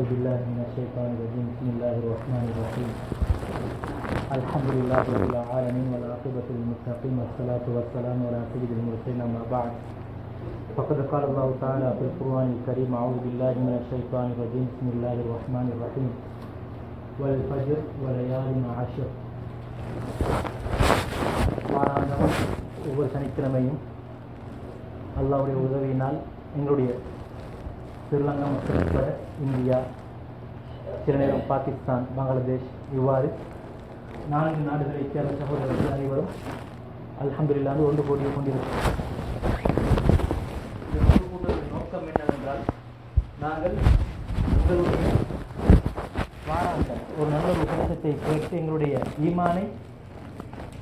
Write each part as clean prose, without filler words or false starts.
بالله من الشيطان الرجيم بسم الله الرحمن الرحيم الحمد لله رب العالمين والعاقبة للمتقين والصلاة والسلام على سيد المرسلين أما بعد فقد قال الله تعالى في القرآن الكريم أعوذ بالله من الشيطان الرجيم بسم الله الرحمن الرحيم والفجر وليال عشر வாராந்தம் ஒவ்வொரு சனிக்கிழமையும் அல்லாஹ்வுடைய உதவியினால் எங்களுடைய ஸ்ரீலங்கா மற்றும் உட்பட இந்தியா, சில நேரம் பாகிஸ்தான், பங்களாதேஷ் இவ்வாறு 4 நாடுகளைச் சேர்ந்த சகோதரர்கள் அனைவரும் அல்ஹம்துலில்லாஹ் ஒன்று கூடிய கொண்டிருக்கிறோம். நோக்கம் என்னவென்றால், நாங்கள் உங்களுடைய வாராந்த ஒரு நல்ல ஒரு உபதேசத்தை கேட்டு எங்களுடைய ஈமானை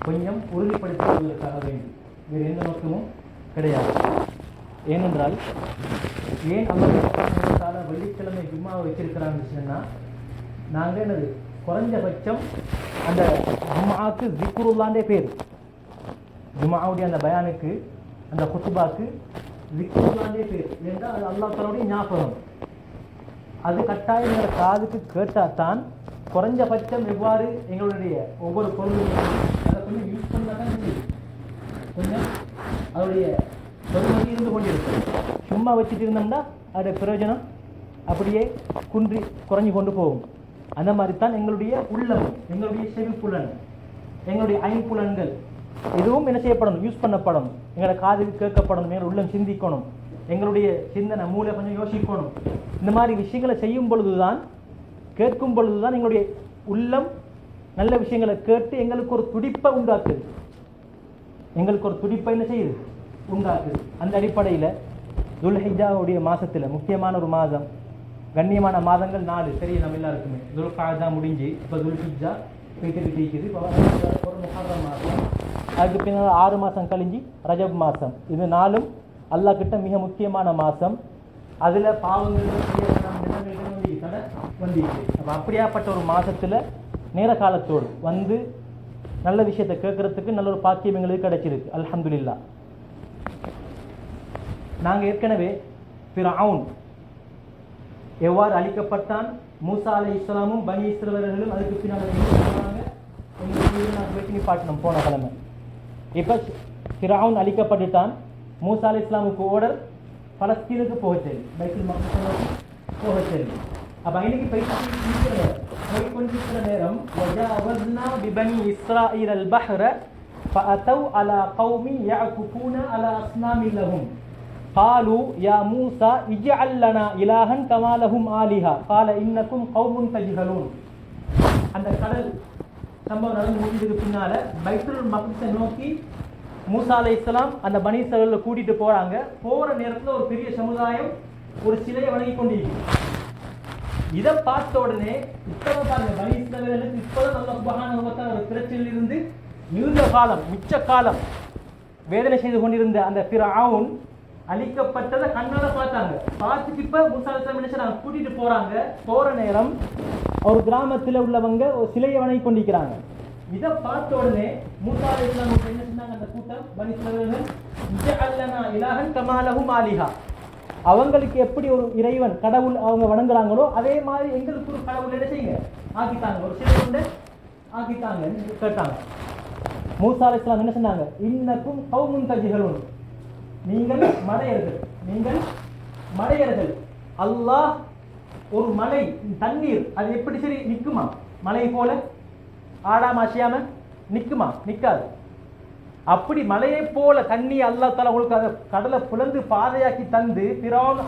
கொஞ்சம் உறுதிப்படுத்திக் கொள்வதற்காக வேண்டும். வேறு எந்த நோக்கமும் கிடையாது. ஏனென்றால், ஏன் அல்லாஹ் வெள்ளிக்கிழமை ஜும்மாவை வச்சிருக்கிறான்னு சொன்னால், நாங்கள் என்னது குறைஞ்சபட்சம் அந்த ஜும்மாவுக்கு ஜிக்ருல்லாண்டே பேர், ஜும்மாவுடைய அந்த பயானுக்கு அந்த குத்துபாக்கு ஜிக்ருல்லாண்டே பேர். ஏனென்றால் அது அல்லாஹ் தஆலாவுடைய ஞாபகம். அது கட்டாயம் எங்களோட காதுக்கு கேட்டால் தான் குறைஞ்சபட்சம் எவ்வாறு எங்களுடைய ஒவ்வொரு பொருளும் அதை கொஞ்சம் யூஸ் பண்ணால் தான் கொஞ்சம் அதோடைய பொறுமதி இருந்து கொண்டிருக்கும். சும்மா வச்சுட்டு இருந்தோம்னா அதோடைய பிரயோஜனம் அப்படியே குன்றி குறைஞ்சி கொண்டு போகும். அந்த மாதிரி தான் எங்களுடைய உள்ளம், எங்களுடைய செவிப்புலன், எங்களுடைய ஐம்புலன்கள் எதுவும் என்ன செய்யப்படணும், யூஸ் பண்ணப்படணும். எங்களோட காதுக்கு கேட்கப்படணும், எங்களோட உள்ளம் சிந்திக்கணும், எங்களுடைய சிந்தனை மூளை கொஞ்சம் யோசிக்கணும். இந்த மாதிரி விஷயங்களை செய்யும் பொழுதுதான், கேட்கும் பொழுதுதான் எங்களுடைய உள்ளம் நல்ல விஷயங்களை கேட்டு எங்களுக்கு ஒரு துடிப்பை உண்டாக்குது, எங்களுக்கு ஒரு துடிப்பை என்ன செய்யுது, உண்டாக்குது. அந்த அடிப்படையில் துல்ஹிஜ்ஜாவுடைய மாதத்தில் முக்கியமான ஒரு மாதம், கண்ணியமான மாதங்கள் 4 தெரியும் நம்ம எல்லாருக்குமே. துல்காதா முடிஞ்சு இப்போ துல்ஹிஜ்ஜா போய்கிட்டு இருக்குது. இப்போ ஒரு முஹர்ரம் மாதம், அதுக்கு பின்னால் 6 மாதம் கழிஞ்சு ரஜப் மாதம். இது 4ம் அல்லாஹ் கிட்ட மிக முக்கியமான மாதம். அதில் பாவங்கள் வந்திருக்கு. அப்போ அப்படியாப்பட்ட ஒரு மாதத்தில் நேர காலத்தோடு வந்து நல்ல விஷயத்தை கேட்கறதுக்கு நல்ல ஒரு பாக்கியம் எங்களுக்கு கிடைச்சிருக்கு, அல்ஹம்துலில்லாஹ். நாங்கள் ஏற்கனவே ஃபிரௌன் எவ்வாறு அழிக்கப்பட்டான், மூசா அலைஹிஸ்ஸலாமும் பனி இஸ்ரவேலர்களும் அதுக்கு பின்னால் வெட்டி நிப்பாட்டினோம் போன கிழமை. இப்போ ஃபிரௌன் அழிக்கப்பட்டுட்டான். மூசா அலைஹிஸ்ஸலாமுக்கு ஓடர் பலஸ்தீனுக்கு போக சரி, பைத்துல் மக்தஸ் போக சரி. அப்போ இன்னைக்கு போய்கொண்டிருக்கிற நேரம் வஜாவஸ்னா பிபனி இஸ்ராயீல் அல் பஹ்ர ஃபஅதவ் அலா கௌமி யஅகுஃபூன அலா அஸ்னாமின் லஹும் قالوا يا موسى اجعل لنا إلها كما لهم آلهة قال إنكم قوم تجهلون. அந்த கடல் சம்பவம் நடந்து முடிஞ்சதுக்கு பின்னால பைத்துல் மக்தஸை நோக்கி மூசா அலைஹிஸ்ஸலாம் அந்த பனி இஸ்ரவேலை கூட்டிட்டு போறாங்க. போற நேரத்தில் ஒரு பெரிய சமுதாயம் ஒரு சிலையை வணங்கி கொண்டிருக்கு. இதை பார்த்த உடனே இப்ப பாருங்க, பனி இஸ்ரவேலுக்கு இப்பதான் அல்லாஹ் சுப்ஹானஹு வ தஆலா ஒரு பிரச்சனையில் இருந்து நீண்ட காலம் மிச்ச காலம் வேதனை செய்து கொண்டிருந்த அந்த ஃபிரௌன் அழிக்கப்பட்டதை கண்ணால பார்த்தாங்க. பார்த்துட்டு இப்ப மூசா அலைஹிஸ்ஸலாம் என்ன செய்றாங்க, கூட்டிட்டு போறாங்க. போற நேரம் ஒரு கிராமத்தில் உள்ளவங்க ஒரு சிலையை வணங்கி கொண்டிருக்கிறாங்க. இதை பார்த்த உடனே மூசா அலைஹிஸ்ஸலாம் என்ன சொன்னாங்க, அந்த கூட்டம் பனி இஸ்ரவேலர்கள் இஜஅல் லனா இலாஹன் கமா லஹும் ஆலிஹா, அவங்களுக்கு எப்படி ஒரு இறைவன் கடவுள் அவங்க வணங்குறாங்களோ அதே மாதிரி எங்களுக்கு ஒரு கடவுள் என்ன செய்யுங்க ஆக்கித்தாங்க, ஒரு சிலை கொண்டு ஆக்கித்தாங்க கேட்டாங்க. மூசா அலைஹிஸ்ஸலாம் என்ன சொன்னாங்க, இன்னக்கும் கௌமுன் தஜ்ஹலூன், நீங்கள் மடையர்கள், நீங்கள் மடையர்கள். அல்லாஹ் ஒரு மலை தண்ணீர் அது எப்படி சரி நிற்குமா, மலை போல ஆடாம அசையாம நிற்குமா, நிற்காது. அப்படி மலையை போல தண்ணி அல்லாஹ் தஆலா உங்களுக்கு அதை கடலை புலந்து பாதையாக்கி தந்து ஃபிரௌன்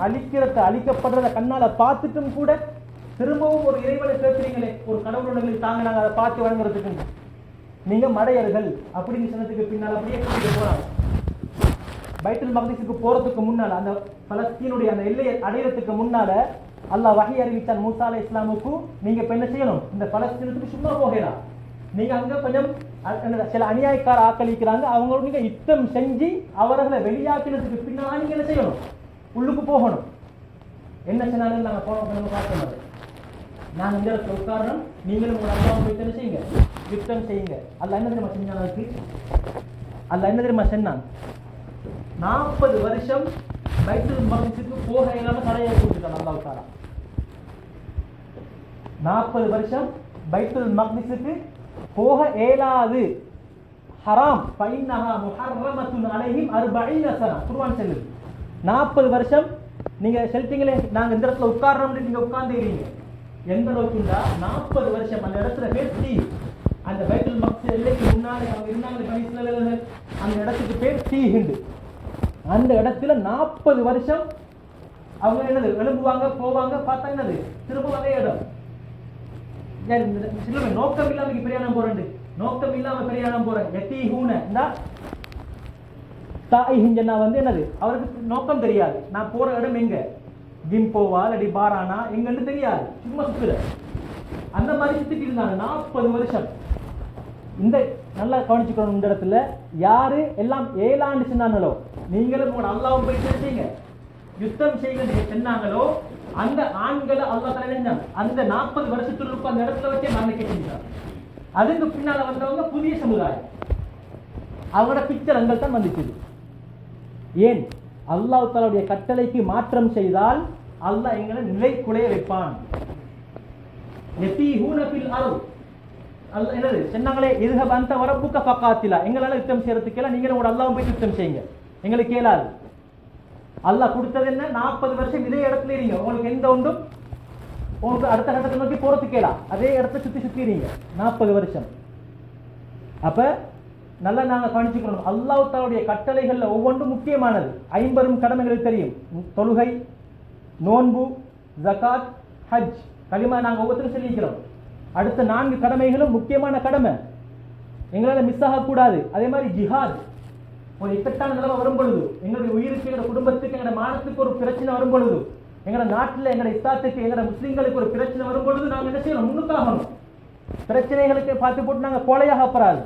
அழிக்கப்படுறத கண்ணால பார்த்துட்டும் கூட திரும்பவும் ஒரு இறைவனை கேட்கிறீங்களே, ஒரு கடவுள் தாங்க நாங்கள் அதை பார்த்து வழங்குறதுக்கு, நீங்க மடையர்கள் அப்படின்னு சொன்னதுக்கு பின்னால் அப்படியே கூட்டிட்டு போறாங்க. பைத்துல் மக்தஸுக்கு போறதுக்கு முன்னால, அந்த பலஸ்தீனுடைய அந்த எல்லையை அடையிறதுக்கு முன்னால அல்லாஹ் வஹி அறிவித்தான் மூசா அலைஹிஸ்ஸலாமுக்கு, நீங்க இப்ப என்ன செய்யணும், இந்த பலஸ்தீனத்துக்கு சும்மா போகலாம், நீங்க அங்க கொஞ்சம் சில அநியாயக்கார ஆக்களிக்கிறாங்க, அவங்களோட நீங்க யுத்தம் செஞ்சு அவர்களை வெளியாக்கினதுக்கு பின்னால் நீங்க என்ன செய்யணும், உள்ளுக்கு போகணும். என்ன சொன்னாலும் நாங்க போனோம் பார்க்கணும், நாங்க இந்த இடத்துல உட்காரணும், நீங்களும் உங்க அல்லாஹ் போய் என்ன செய்யுங்க, யுத்தம் செய்யுங்க. அல்லாஹ் என்ன தெரியுமா செஞ்சாங்க, அல்லாஹ் என்ன தெரியுமா சொன்னான், 40 வருஷம் பைத்துல் மக்தஸுக்கு போக இல்லாம தடையை கொடுத்துட்டான் அல்லாஹ் தஆலா. 40 வருஷம் பைத்துல் மக்திஸுக்கு போக இயலாது, ஹராம், ஃபைன்னஹா முஹர்ரமத்துன் அலைஹிம் 40 சனா. குர்ஆன் சொல்லுது 40 வருஷம் நீங்க சொல்லிட்டீங்களே நாங்க இந்த இடத்துல உட்கார்றோம்னு நீங்க உட்கார்ந்துறீங்க. எந்த அளவுக்குண்டா 40 வருஷம் அந்த இடத்துல பேர் தீ. அந்த பைத்துல் மக்திஸ் எல்லைக்கு முன்னாடி அவங்க இருந்தாங்க பனி இஸ்ராயீலர்கள், அந்த இடத்துக்கு பேர் தீ ஹிண்டு. அந்த இடத்துல 40 வருஷம் அவங்க என்னது எழும்புவாங்க போவாங்க, பார்த்தா என்னது திரும்ப அதே இடம். நோக்கம் இல்லாம பிரயாணம் போறேன், நோக்கம் இல்லாம பிரயாணம் போறேன். எத்தி ஹூன தாய் ஹிஞ்சனா வந்து என்னது அவருக்கு நோக்கம் தெரியாது. நான் போற இடம் எங்க, ஜிம்போவா இல்லாட்டி பாரானா எங்கன்னு தெரியாது, சும்மா சுத்துற. அந்த மாதிரி சுத்திட்டு இருந்தாங்க 40 வருஷம். இந்த நல்லா கவனிச்சுக்கணும், இந்த இடத்துல யாரு எல்லாம் ஏலாண்டு சொன்னாங்களோ, நீங்களும் உங்களோட அல்லாவும் போய் செஞ்சீங்க யுத்தம் செய்ய சொன்னாங்களோ, அந்த ஆண்களை அல்லா தலைஞ்சான் அந்த 40 வருஷத்துக்கு அந்த இடத்துல வச்சே மரணிக்க செஞ்சார். அதுக்கு பின்னால வந்தவங்க புதிய சமுதாயம், அவங்களோட பிக்சர் அங்கே தான் வந்துச்சு. ஏன் அல்லாஹ் தஆலாவுடைய கட்டளைக்கு மாற்றம் செய்தால் அல்லாஹ் எங்களை நிலை குலைய வைப்பான். யதீஹூன ஃபில் அர்த், அல்லாஹ் என்னது சொன்னாங்களே, இதுஹப் அன்த வரப்புக ஃபகாத்திலா, எங்களால யுத்தம் செய்யறதுக்கு நீங்களும் உங்களோட அல்லாஹ்வும் போய் யுத்தம் செய்யுங்க, எங்களுக்கு கேளாது. அல்லாஹ் கொடுத்தது என்ன, 40 வருஷம் இதே இடத்துல இருங்க, உங்களுக்கு எந்த ஒன்றும் உங்களுக்கு அடுத்த கட்டத்தை நோக்கி போறதுக்கு கேளா, அதே இடத்த சுத்தி சுத்திறீங்க 40 வருஷம். அப்ப நல்லா நாங்க கவனிச்சுக்கணும், அல்லாஹ் தஆலாவுடைய கட்டளைகள்ல ஒவ்வொன்றும் முக்கியமானது. 50 கடமைகளுக்கு தெரியும், தொழுகை, நோன்பு, ஜகாத், ஹஜ், கலிமா நாங்க ஒவ்வொருத்தரும் சொல்லிக்கிறோம். அடுத்த 4 கடமைகளும் முக்கியமான கடமை, எங்களால மிஸ் ஆகக்கூடாது. அதே மாதிரி ஜிஹாத், ஒரு இக்கட்டான நிலைமை வரும் பொழுது, எங்களுடைய உயிருக்கு, எங்களோட குடும்பத்துக்கு, எங்களோட மானத்துக்கு ஒரு பிரச்சனை வரும் பொழுது, எங்களோட நாட்டில் எங்களோட இஸ்லாத்துக்கு, எங்களோட முஸ்லீம்களுக்கு ஒரு பிரச்சனை வரும் பொழுது நாங்கள் என்ன செய்யணும், முன்னுக்காகணும். பிரச்சனைகளுக்கு பார்த்து போட்டு நாங்கள் கோலையாக போறாது.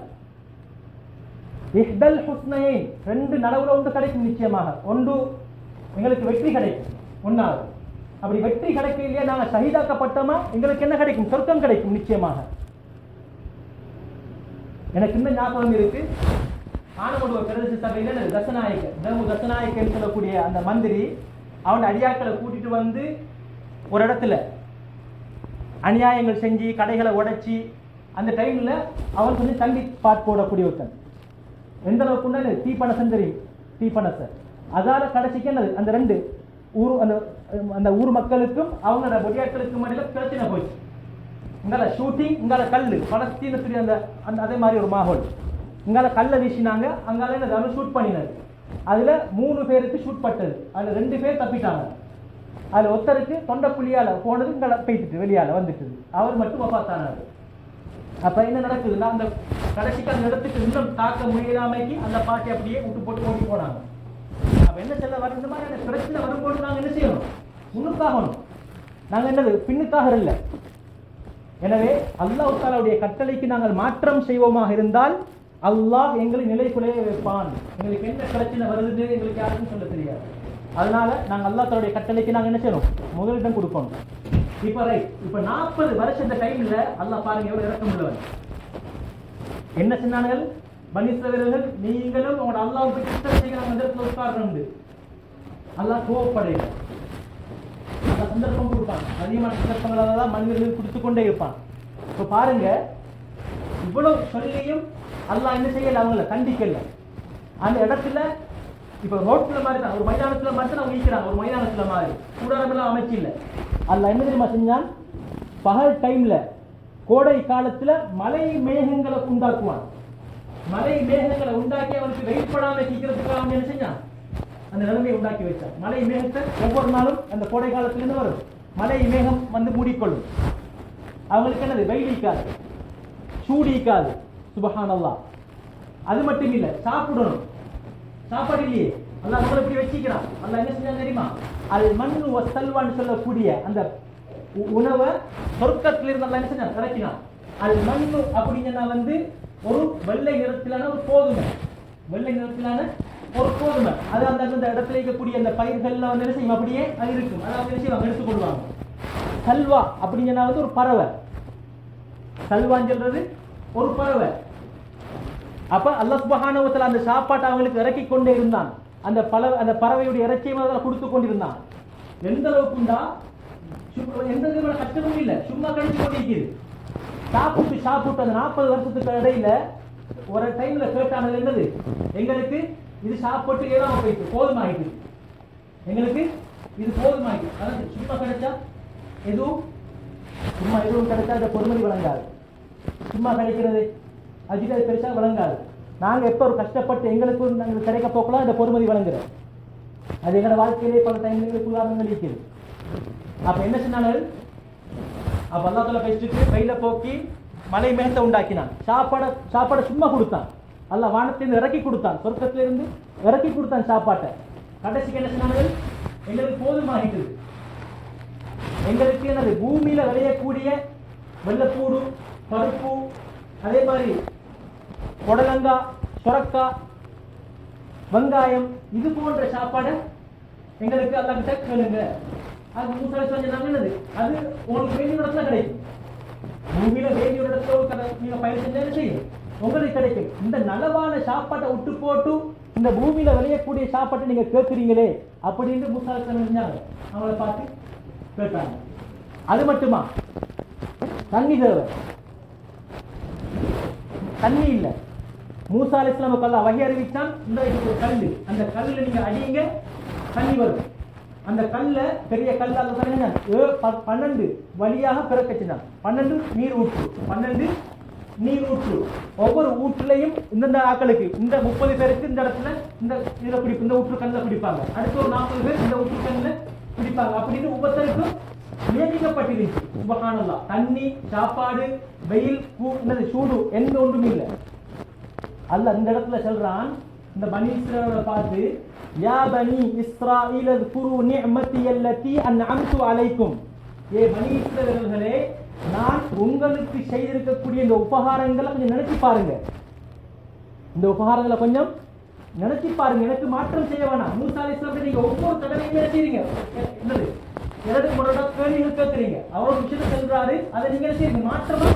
இஹ்தல் ஹுஸ்னைன், 2 நலவுல ஒன்று கிடைக்கும் நிச்சயமாக. ஒன்று எங்களுக்கு வெற்றி கிடைக்கும், ஒன்றாவது. அப்படி வெற்றி கிடைக்க இல்லையா, நாங்கள் ஷஹீதாக்கப்பட்டோமா, எங்களுக்கு என்ன கிடைக்கும், சொர்க்கம் கிடைக்கும் நிச்சயமாக. எனக்கு இன்னும் ஞாபகம் இருக்கு, ஆனமடுவ பிரதேச சபையில் தசநாயக்கன்னு சொல்லக்கூடிய அந்த மந்திரி அவன் அடியாக்களை கூட்டிட்டு வந்து ஒரு இடத்துல அநியாயங்கள் செஞ்சு கடைகளை உடைச்சி, அந்த டைம்ல அவன் கொஞ்சம் தண்ணி பாட் போடக்கூடிய ஒருத்தன். எந்த அளவுக்கு தீப்பனசன் தெரியும், தீப்பனசன். அதால கடைசிக்கு என்னது அந்த 2 ஊர் அந்த ஊர் மக்களுக்கும் அவங்களோட பொடியாட்களுக்கும் இடையில பிரச்சனை போச்சு. இங்கால ஷூட்டிங், இங்கால கல்லு, பலஸ்தீனத்துடைய அந்த அதே மாதிரி ஒரு மாஹோல். இங்கால கல்லை வீசினாங்க, அங்கால என்ன ஷூட் பண்ணினது. அதுல 3 பேருக்கு ஷூட் பட்டது, அதுல 2 பேர் தப்பிட்டாங்க. அதுல ஒருத்தருக்கு தொண்டை புள்ளியால போனது இங்கால போயிட்டு வெளியால வந்துட்டு, அவர் மட்டும் வஃபாத்தானாரு. அப்ப என்ன நடக்குதுன்னா, அந்த கடைசிக்கு அந்த இடத்துக்கு இன்னும் தாக்க முடியாமைக்கு அந்த பாட்டி அப்படியே விட்டு போட்டு ஓடி போனாங்க. அப்ப என்ன சொல்ல வர, இந்த மாதிரி அந்த பிரச்சனை வரும்போது நாங்க என்ன செய்யணும், முன்னுக்காகணும். நாங்க என்னது பின்னுக்காக இல்லை. எனவே அல்லாஹ் தஆலாவுடைய கட்டளைக்கு நாங்கள் மாற்றம் செய்வோமாக இருந்தால் அல்லாஹ் எங்களை நிலை குலைய வைப்பான். எங்களுக்கு என்ன பிரச்சனை வருது எங்களுக்கு யாருக்கும் சொல்ல தெரியாது. அதனால நாங்கள் அல்லாஹ் தஆலாவுடைய கட்டளைக்கு நாங்கள் என்ன செய்யணும், முதலிடம் கொடுக்கணும். இப்ப 40 வருஷம் இந்த டைம்ல அல்லாஹ் பாருங்க எவ்வளவு இறக்கம் உள்ளவன். என்ன சொன்னார்கள் பனி இஸ்ராயீலர்கள், நீங்களும் உங்களோட அல்லாஹ்வுக்கு கிட்ட செய்யணும், அந்த இடத்துல உட்கார்றோம். அல்லாஹ் கோவப்படையில அந்த சந்தர்ப்பம் கொடுப்பான், அதிகமான சந்தர்ப்பங்களால தான் மனிதர்கள் கொடுத்து கொண்டே இருப்பான். இப்ப பாருங்க, இவ்வளவு சொல்லியும் அல்லாஹ் என்ன செய்யல, அவங்கள கண்டிக்கல. அந்த இடத்துல இப்ப ரோட்ல மாதிரி தான், ஒரு மைதானத்துல மட்டும் அவங்க ஈக்கிறாங்க, ஒரு மைதானத்துல மாதிரி கூடாரமெல்லாம் அமைச்சு இல்லை. அல்லாஹ் என்ன தெரியுமா செஞ்சான், பகல் டைம்ல கோடை காலத்துல மலை மேகங்களை உண்டாக்குவான். மலை மேகங்களை உண்டாக்கி அவனுக்கு வெயிட் பண்ணாம சீக்கிரத்துக்கு அவன் என்ன செஞ்சான், அந்த நிலைமையை உண்டாக்கி வச்சான். மலை மேகத்தை ஒவ்வொரு நாளும் அந்த கோடை காலத்திலிருந்து வரும், மலை மேகம் வந்து மூடிக்கொள்ளும். அவங்களுக்கு என்னது, வெயில் ஈக்காது, சூடு ஈக்காது. சுபஹானல்லாஹ். அது மட்டும் இல்ல, சாப்பிடணும், சாப்பாடு இல்லையே, அல்லாஹ் நம்மளை இப்படி வச்சுக்கிறான். அல்லாஹ் என்ன செஞ்சான் தெரியுமா, அது மண்ணு வஸ்தல்வான்னு சொல்லக்கூடிய அந்த உணவை சொர்க்கத்திலிருந்து அல்லாஹ் என்ன செஞ்சான், இறக்கினான். அது மண்ணு அப்படின்னா வந்து ஒரு வெள்ளை நிறத்திலான ஒரு கோதுமை, வெள்ளை நிறத்திலான ஒரு கோதுமை. அது அந்த இடத்துல இருக்கக்கூடிய அந்த பயிர்கள்ல வந்து என்ன செய்யும், அப்படியே அது இருக்கும். அதை அவங்க என்ன செய்வாங்க, எடுத்துக் கொள்வாங்க. சல்வா அப்படின்னா வந்து ஒரு பறவை, சல்வான்னு சொல்றது ஒரு பறவை. அப்ப அல்லாஹ் சுப்ஹானஹு வ தஆலா அந்த சாப்பாட்டை அவங்களுக்கு இறக்கி கொண்டே இருந்தான். அந்த பறவையுடைய இறைச்சியை அதில் கொடுத்து கொண்டிருந்தான். எந்த அளவுக்குண்டா எந்த விதமான கஷ்டமும் இல்ல, சும்மா கழிச்சு கொண்டிருக்குது. சாப்பிட்டு அந்த 40 வருஷத்துக்கு இடையில ஒரு டைம்ல கேட்டானது என்னது, எங்களுக்கு இது சாப்பிட்டு ஏதாவது போயிட்டு போதுமாயிட்டு, எங்களுக்கு இது போதுமாயிட்டு. அதாவது சும்மா கிடைச்சா எதுவும் கிடைச்சா அந்த பொறுமதி வழங்காது. சும்மா கிடைக்கிறது அதுக்கு அது பெருசா வழங்காது. நாங்க எப்ப ஒரு கஷ்டப்பட்டு எங்களுக்கு கிடைக்க போக்கலாம் அந்த பொறுமதி வழங்குறோம். அது எங்களோட வாழ்க்கையிலே பல டைம்களுக்கு உதாரணங்கள் இருக்குது. அப்ப என்ன சொன்னாலும் அப்ப அல்லா தஆலா பேசிட்டு கையில போக்கி மலை மேகத்தை உண்டாக்கினான். சாப்பாடை சும்மா கொடுத்தான். அல்லாஹ் வானத்திலிருந்து இறக்கி கொடுத்தான், சொர்க்கத்திலிருந்து இறக்கி கொடுத்தான் சாப்பாட்டை. கடைசிக்கு என்ன சொன்னார்கள், எங்களுக்கு போதுமாகிட்டது. எங்களுக்கு என்னது, பூமியில விளையக்கூடிய வெள்ளப்பூடு, பருப்பு, அதே மாதிரி புடலங்காய், சுரக்காய், வெங்காயம், இது போன்ற சாப்பாடை எங்களுக்கு அல்லாஹ் கிட்ட கேளுங்க. அது மூசா சொன்னாங்க என்னது, அது உங்களுக்கு வேண்டிய இடத்துல கிடைக்கும். பூமியில வேண்டிய இடத்துல நீங்க பயிர் செஞ்சா செய்யும், உங்களுக்கு கிடைக்கும். இந்த நலவான சாப்பாட்டை விட்டு போட்டு இந்த பூமியில விளையக்கூடிய சாப்பாட்டை நீங்க கேட்குறீங்களே அப்படின்னு மூசா செஞ்சாங்க. அவங்கள பார்த்து கேட்டாங்க. அது மட்டுமா, தண்ணி தேவை, தண்ணி இல்லை. மூசா அலைஹிஸ்ஸலாமுக்கு அல்லாஹ் வஹி அறிவிச்சான், இந்த ஒரு கல், அந்த கல்லுல நீங்க அடிங்க தண்ணி வரும். அந்த கல்ல பெரிய கல்லால் 12 வழியாக பிறக்கச்சினான். 12 நீர் ஊற்று. ஒவ்வொரு ஊற்றுலையும் இந்த ஆக்களுக்கு, இந்த 30 பேருக்கு இந்த இடத்துல இந்த ஊற்று கல்ல பிடிப்பாங்க, அடுத்த ஒரு 40 பேர் இந்த ஊற்று கல்ல பிடிப்பாங்க. அப்படின்னு ஒவ்வொருத்தருக்கும் நியமிக்கப்பட்டிருந்துச்சு. சுப்ஹானல்லாஹ். தண்ணி, சாப்பாடு, வெயில், சூடு எந்த ஒன்றும் இல்லை. அல்லாஹ் இந்த இடத்துல சொல்றான், இந்த பனி இஸ்ராயீலை பார்த்து, யா பனி இஸ்ராயீல் அஸ்குரு நிஅமதி அல்லதி அன்அம்து அலைக்கும். ஏ பனி இஸ்ராயீலர்களே, நான் உங்களுக்கு செய்திருக்கக்கூடிய இந்த உபகாரங்களை கொஞ்சம் நினைச்சு பாருங்க. இந்த உபகாரங்களை கொஞ்சம் நினைச்சு பாருங்க. எனக்கு மாற்றம் செய்ய வேணாம். மூசா அலைஹிஸ்ஸலாம் நீங்க ஒவ்வொரு தடவையுமே செய்றீங்க, என்னது இரண்டு முறை கேள்விகள் கேட்கறீங்க. அவர் ஒரு விஷயத்தை சொல்றாரு, அதை நீங்க செய்யுங்க, மாற்றமா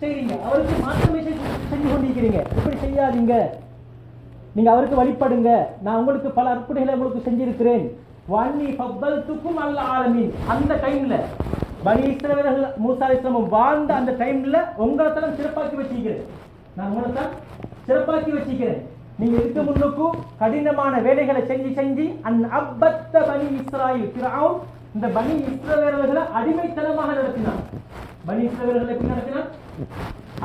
செய்றீங்க. அவருக்கு மாற்றமே செஞ்சு கொண்டிருக்கிறீங்க. இப்படி செய்யாதீங்க, நீங்க அவருக்கு வழிபடுங்க. நான் உங்களுக்கு பல அற்புதங்களை உங்களுக்கு செஞ்சிருக்கிறேன். வன்னி ஃபضلتكم على العالمين. அந்த டைம்ல பனி இஸ்ராயீலர்கள் மூசா அலைஹிஸ்ஸலாம் வாழ்ந்த அந்த டைம்ல உங்களை தான் சிறப்பாக்கி வச்சிருக்கிறேன். நான் உங்களை தான் சிறப்பாக்கி வச்சிருக்கிறேன். நீங்க இதுக்கு முன்னுக்கும் கடினமான வேலைகளை செஞ்சு அபத்த பனி இஸ்ராயீல் ஃபிரௌன் இந்த பனி இஸ்ராயீலர்களை அடிமைத்தனமாக நடத்தினான். பனி இஸ்ராயீலர்களை எப்படி நடத்தினான்?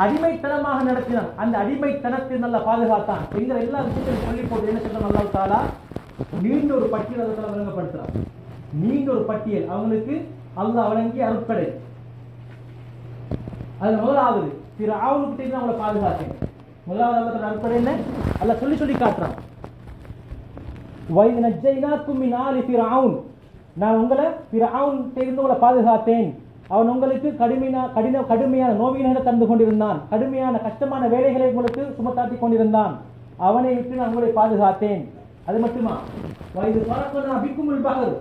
அடிமைத்தனமாக நடத்தினான். அந்த அடிமைத்தனத்தை நல்லா பாதுகாத்தான். என்கிற எல்லா விஷயத்தையும் சொல்லி போட்டு என்ன சொல்றான் அல்லாஹ் தஆலா, நீண்ட ஒரு பட்டியல் அதை வழங்கப்படுத்துறான். நீண்ட ஒரு பட்டியல் அவங்களுக்கு அல்லாஹ் வழங்கிய அருட்படை. அது முதலாவது ஃபிரௌனுக்கு அவங்களை பாதுகாத்தேன். முதலாவது அல்லாஹ் அருட்படை என்ன அல்லாஹ் சொல்லி காட்டுறான். வைத் நஜ்ஜைனாக்கும் மின் ஆலி ஃபிரௌன். நான் உங்களை ஃபிரௌன் இருந்து உங்களை பாதுகாத்தேன். அவன் உங்களுக்கு கடுமையான நோவினை தந்து கொண்டிருந்தான். கடுமையான கஷ்டமான வேலைகளை உங்களுக்கு சுமத்தாட்டி கொண்டிருந்தான். அவனை விட்டு நான் உங்களை பாதுகாத்தேன். அது மட்டுமா, வயது அபிக்குமுல் பஹர்,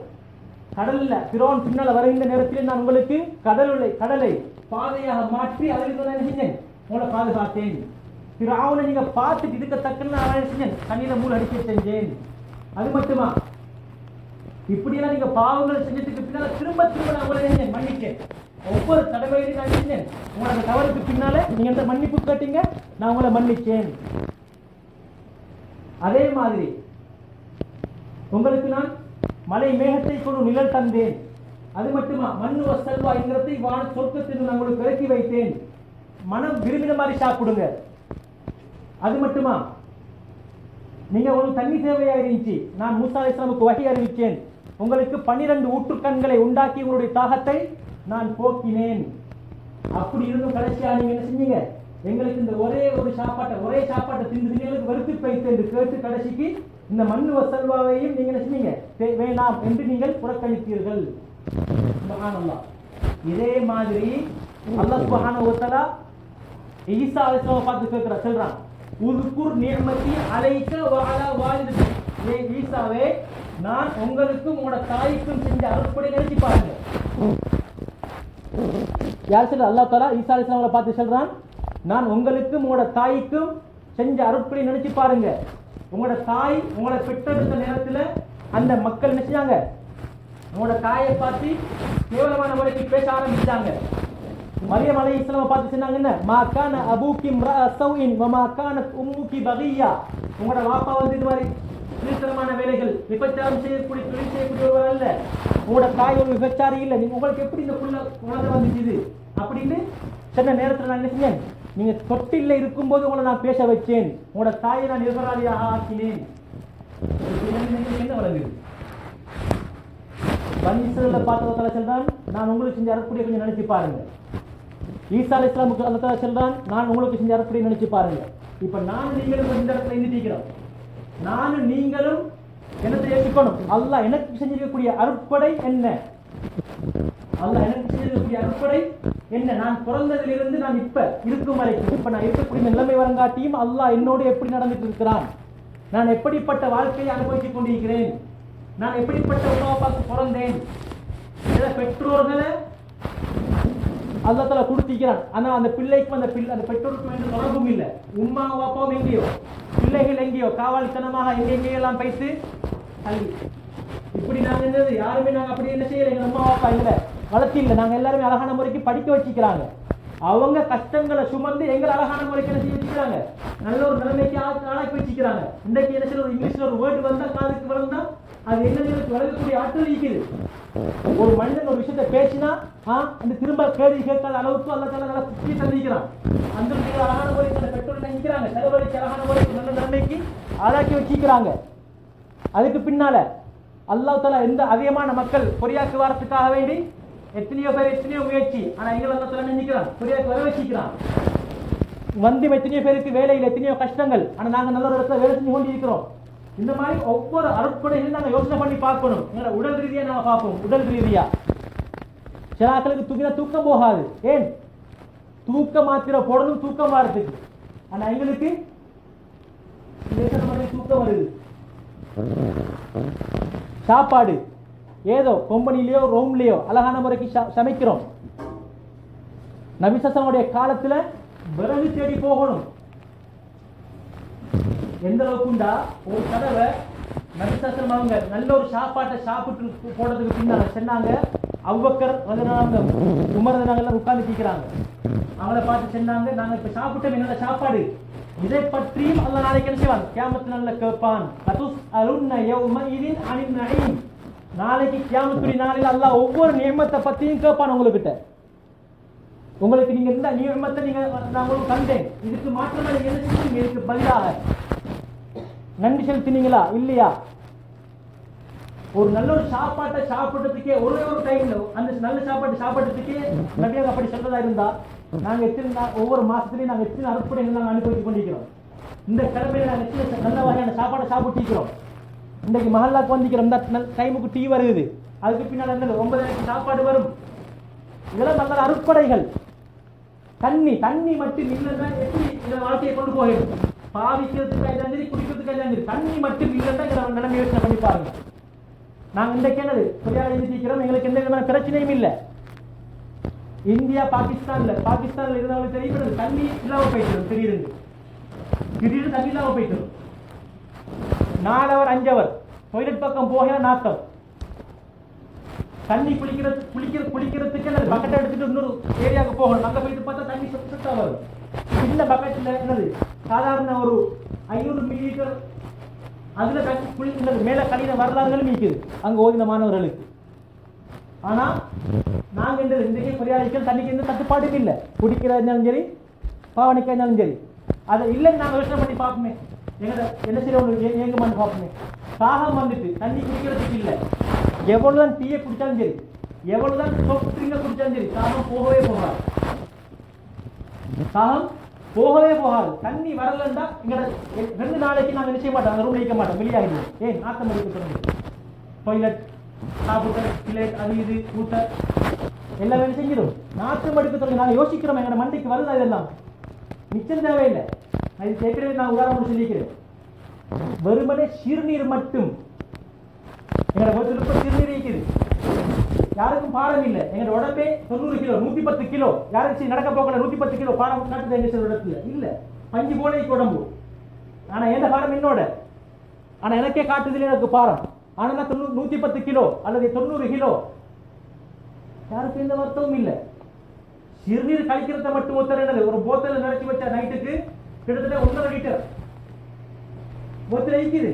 கடல்ல ஃபிரௌன் பின்னால் வருகின்ற நேரத்தில் நான் உங்களுக்கு கடலை பாதையாக மாற்றி அதில் என்ன செஞ்சேன், உங்களை பாதுகாத்தேன். ஃபிரௌனை நீங்க பார்த்துட்டு இருக்கத்தக்க நான் என்ன செஞ்சேன், கண்ணில மூள் அடிக்க செஞ்சேன். அது மட்டுமா, இப்படியெல்லாம் நீங்க பாவங்களை செஞ்சதுக்கு பின்னால திரும்ப நான் உங்களை மன்னிச்சேன். ஒவ்வொரு தடவையிலும் நான் செஞ்சேன், உங்களோட தவறுக்கு பின்னால நீங்க எந்த மன்னிப்பு கேட்டீங்க, நான் உங்களை மன்னிச்சேன். அதே மாதிரி உங்களுக்கு நான் மலை மேகத்தை கொண்டு நிழல் தந்தேன். அது மட்டுமா, மண்ணு வசல்வா என்கிறதை வான சொர்க்கத்தில் நான் உங்களுக்கு இறக்கி வைத்தேன். மனம் விரும்பின மாதிரி சாப்பிடுங்க. அது மட்டுமா, நீங்க உங்களுக்கு தண்ணி தேவையா இருந்துச்சு, நான் மூசா அலைஹிஸ்ஸலாமுக்கு வஹி அறிவிச்சேன். உங்களுக்கு 12 ஊற்றுக்கண்களை உண்டாக்கி உங்களுடைய தாகத்தை நான் போக்கினேன். அப்படி இருந்தும் கடைசியா நீங்க என்ன செஞ்சீங்க, எங்களுக்கு இந்த ஒரே சாப்பாட்டை தின்னு எங்களுக்கு வெறுத்து போயிட்டு என்று கேட்டு கடைசிக்கு இந்த மண்ணு வசல்வாவையும் நீங்க என்ன செஞ்சீங்க, வேணாம் என்று நீங்கள் புறக்கணித்தீர்கள். சுப்ஹானல்லாஹ். இதே மாதிரி அல்லாஹ் சுப்ஹானஹு வ தஆலா ஈசா அலைஹிஸ்ஸலாமை பார்த்து சொல்றான், உஸ்குர் நிஅமதி அலைக வ அலா வாலிதிக். ஏ ஈசாவே, நான் உங்களுக்கும் உங்களோட தாய்க்கும் செஞ்ச அருட்படை நினைச்சு பாருங்க. யார் சொல்ற? அல்லாஹ் தஆலா ஈசா அலைஹிஸ்ஸலாமை பார்த்து சொல்றான், நான் உங்களுக்கும் உங்களோட தாய்க்கும் செஞ்ச அருட்படை நினைச்சு பாருங்க. உங்களோட தாய் உங்களை பெற்றெடுத்த நேரத்தில் அந்த மக்கள் என்ன செஞ்சாங்க, உங்களோட தாயை பார்த்து கேவலமான முறைக்கு பேச ஆரம்பிச்சாங்க. மரியம் அலைஹிஸ்ஸலாமை பார்த்து சொன்னாங்க, என்ன மா கான அபூகி இம்ரஅ ஸௌஇன் வ மா கானத் உம்முகி பகியா. உங்களோட வாப்பா வந்து இது மாதிரி திருத்தரமான வேலைகள் விபச்சாரம் செய்யக்கூடிய தொழில் செய்யக்கூடியவர் அல்ல, உங்களோட தாய் ஒரு விபச்சாரி இல்லை, நீங்க உங்களுக்கு எப்படி இந்த குழந்தை வந்துச்சு அப்படின்னு சொன்ன நேரத்தில் நான் என்ன செஞ்சேன், நீங்க தொட்டில இருக்கும்போது உங்களை நான் பேச வச்சேன், உங்களோட தாயை நான் நிரபராதியாக ஆக்கினேன். என்ன வழங்குது பனீஸ்வரர்ல பார்த்தவத்தால சொல்றான், நான் உங்களுக்கு செஞ்ச அறக்கூடிய கொஞ்சம் நினைச்சு பாருங்க. ஈசா அலைஹிஸ்ஸலாமுக்கு அல்லாஹ் சொல்றான், நான் உங்களுக்கு செஞ்ச அறக்கூடிய நினைச்சு பாருங்க. இப்ப நானும் நீங்களும் இந்த இடத்துல இருந்துட்டீக்கிறோம். நானும் நீங்களும் என்னத்தை ஏற்றுக்கணும், அல்லாஹ் எனக்கு செஞ்சிருக்கக்கூடிய அருட்படை என்ன, அல்லாஹ் எனக்கு செஞ்சிருக்கக்கூடிய அருட்படை என்ன. நான் பிறந்ததிலிருந்து நான் இப்ப இருக்கும் வரைக்கும், இப்ப நான் இருக்கக்கூடிய நிலைமை வரங்காட்டியும் அல்லாஹ் என்னோடு எப்படி நடந்துட்டு இருக்கிறான், நான் எப்படிப்பட்ட வாழ்க்கையை அனுபவித்துக் கொண்டிருக்கிறேன், நான் எப்படிப்பட்ட உணவை பார்த்து பிறந்தேன். சில பெற்றோர்களை அல்லாஹ் கொடுத்திருக்கிறான். ஆனா அந்த பிள்ளைக்கும் அந்த பெற்றோருக்கும் எந்த தொடர்பும் இல்லை. உம்மா அப்பாவும் எங்கேயோ, பிள்ளைகள் எங்கேயோ காவல்தனமாக எங்கெங்கெல்லாம் பேசி இப்படி நாங்க இருந்தது யாருமே நாங்க அப்படி என்ன செய்யல. எங்க அம்மா அப்பா இல்லை வளர்த்தி இல்லை, நாங்க எல்லாருமே அழகான முறைக்கு படிக்க வச்சுக்கிறாங்க. அவங்க கஷ்டங்களை சுமந்து எங்களை அழகான முறைக்கு என்ன செய்ய வச்சுக்கிறாங்க, நல்ல ஒரு நிலைமைக்கு ஆளாக்கி வச்சுக்கிறாங்க. இன்றைக்கு என்ன செய்ய, ஒரு இங்கிலீஷ்ல ஒரு வேர்டு வந்தா காதுக்கு வளர்ந்தா அது என்ன வளர்க்கக்கூடிய ஆற்றல் இருக்குது. ஒரு மனிதன் ஒரு விஷயத்தை பேசினா அந்த திரும்ப கேள்வி கேட்காத அளவுக்கு அல்ல சுற்றி தந்திக்கிறான். அந்த அழகான முறைக்கு அந்த பெற்றோர் நினைக்கிறாங்க, செலவழிச்சு அழகான முறைக்கு நல்ல நிலைமைக்கு ஆளாக்கி வச்சுக்கிறாங்க. அதுக்கு பின்னால அல்லாஹ் தஆலா எந்த அதிகமான மக்கள் பொறியாக்கு வரத்துக்காக வேண்டி எத்தனையோ பேர் எத்தனையோ முயற்சி, ஆனா எங்களை அல்லாஹ் தஆலா நினைக்கிறான், பொறியாக்கு வர வச்சுக்கிறான். வந்து எத்தனையோ பேருக்கு வேலையில் எத்தனையோ கஷ்டங்கள், ஆனா நாங்க நல்ல ஒரு இடத்துல வேலை செஞ்சு கொண்டு இருக்கிறோம். இந்த மாதிரி ஒவ்வொரு அருட்படைகளையும் நாங்கள் யோசனை பண்ணி பார்க்கணும். எங்களை உடல் ரீதியா நாங்கள் பார்ப்போம். உடல் ரீதியா சில ஆட்களுக்கு தூக்கினா தூக்கம் போகாது. ஏன் தூக்க மாத்திரை போடணும் தூக்கம் வரத்துக்கு, ஆனா எங்களுக்கு தூக்கம் வருது. சாப்பாடு ஏதோ கம்பெனிலேயோ ரூம்லயோ அழகான முறைக்கு சமைக்கிறோம். நபி ஸல்லல்லாஹு காலத்துல விறகு தேடி போகணும். எந்த அளவுக்குண்டா ஒரு தடவை நபி ஸல்லல்லாஹு அவங்க நல்ல ஒரு சாப்பாட்டை சாப்பிட்டு போடுறதுக்கு பின்னால சொன்னாங்க, அபூபக்கர் ரலியல்லாஹு உமர் எல்லாம் உட்கார்ந்து கேட்கிறாங்க. அவங்கள பார்த்து சொன்னாங்க, நாங்க இப்ப சாப்பிட்டோம், என்னோட சாப்பாடு இதை பற்றியும் அல்லாஹ் நாளைக்கு என்ன செய்வான், கியாமத் நாள்ல கேட்பான். அதுஸ்அலுன்ன யௌமஇதின் அனின் நஈம். நாளைக்கு கியாமத்துடைய நாளில் அல்லாஹ் ஒவ்வொரு நியமத்தை பத்தியும் கேட்பான் உங்ககிட்ட. உங்களுக்கு நீங்க இந்த நியமத்தை நீங்க நான் உங்களுக்கு கண்டேன், இதுக்கு மாற்றமா நீங்க என்ன செஞ்சீங்க, இதுக்கு பதிலாக நன்றி செலுத்தினீங்களா இல்லையா? ஒரு நல்ல ஒரு சாப்பாட்டை சாப்பிட்றதுக்கே ஒரே ஒரு டைம்ல அந்த நல்ல சாப்பாட்டு சாப்பிட்றதுக்கே நபியாக அப்படி சொல்றதா இருந்தா நாங்க எத்தனை ஒவ்வொரு மாசத்துலயும் நாங்க எத்தனை அறுப்படைகள் நாங்கள் அனுபவித்து கொண்டிருக்கிறோம். இந்த கிழமையில நாங்கள் எத்தனை நல்ல வகையான சாப்பாடை சாப்பிட்டிருக்கிறோம். இன்றைக்கு மஹல்லாக்கு வந்திக்கிறோம், இந்த டைமுக்கு டீ வருது, அதுக்கு பின்னால் என்ன 9 மணிக்கு சாப்பாடு வரும். இதெல்லாம் நல்ல அறுப்படைகள். தண்ணி மட்டும் இல்லைன்னா எப்படி இதை வாழ்க்கையை கொண்டு போயிடும். பாவிக்கிறதுக்காக சரி குடிக்கிறதுக்காக சரி தண்ணி மட்டும் இல்லைன்னா இதை நிலைமை யோசனை பண்ணி பாருங்க. நாங்கள் இன்றைக்கு என்னது சரியாக எழுதிக்கிறோம், எங்களுக்கு எந்த விதமான பிரச்சனையும் இல்லை. இந்தியா பாகிஸ்தான்ல இருந்தவங்களுக்கு தெரியும், தண்ணி இல்லாம போயிட்டு திடீர்னு தண்ணி இல்லாம போயிட்டு 4 hour 5 hour டாய்லெட் பக்கம் போக நாட்டம். தண்ணி குளிக்கிறதுக்கு அந்த பக்கெட்டை எடுத்துட்டு இன்னொரு ஏரியாவுக்கு போகணும். அங்க போயிட்டு பார்த்தா தண்ணி சுத்தா வரும். இந்த பக்கெட்ல என்னது சாதாரண ஒரு 500 மில்லிலிட்டர் அதுல தண்ணி குளிக்கிறது மேல கழின வரலாறுகளும் இருக்குது அங்க ஓதின மாணவர்களுக்கு. ஆனா நாங்க இன்றைக்கு பொறியாளிகள் தண்ணிக்கு எந்த தட்டுப்பாடும் இல்லை. குடிக்கிறதா இருந்தாலும் சரி பாவனைக்கா இருந்தாலும் சரி அதை இல்லைன்னு நாங்கள் யோசனை பண்ணி பார்ப்போமே. எங்களை என்ன செய்ய ஏங்குமான்னு பார்ப்போமே. தாகம் வந்துட்டு தண்ணி குடிக்கிறதுக்கு இல்லை, எவ்வளவுதான் டீயை குடிச்சாலும் சரி எவ்வளவுதான் சாஃப்ட் ட்ரிங்கை குடிச்சாலும் சரி தாகம் போகவே போகாது. தண்ணி வரலன்னா எங்களோட 2 நாளைக்கு நாங்கள் என்ன செய்ய மாட்டோம், அந்த ரூம் வைக்க மாட்டோம், வெளியாகிடுவோம். ஏன் நாட்டம் அடிக்க தொடங்கும். டாய்லெட் சாப்பிட்ட பிளேட் அது இது கூட்ட எல்லா வேலையும் செஞ்சிடும். நாட்டம் அடிக்க தொடங்கி நாங்கள் யோசிக்கிறோம், எங்களோட மண்டைக்கு வருதா இதெல்லாம் நிச்சயம் தேவையில்லை. நான் இது கேட்கறதே நான் உதாரணம் சொல்லிக்கிறேன். வெறுமனே சிறுநீர் மட்டும் எங்களோட வீட்டில் சிறுநீர் இருக்குது, யாருக்கும் பாடம் இல்லை. எங்களோட உடம்பே 90 கிலோ 110 கிலோ, யாரும் நடக்க போகல 110 கிலோ பாடம் காட்டுது எங்க சில இடத்துல இல்ல, பஞ்சு போல உடம்பு. ஆனா எந்த பாடம் என்னோட, ஆனா எனக்கே காட்டுதில்லை எனக்கு பாடம். ஆனா 110 கிலோ அல்லது 90 கிலோ. யாருக்கு எந்த வருத்தமும் இல்லை. சிறுநீர் கழிக்கிறத மட்டும் ஒருத்தர் என்னது ஒரு போத்தல நினைச்சு வச்ச நைட்டுக்கு கிட்டத்தட்ட 1.5 லிட்டர் போத்தல் இருக்குது.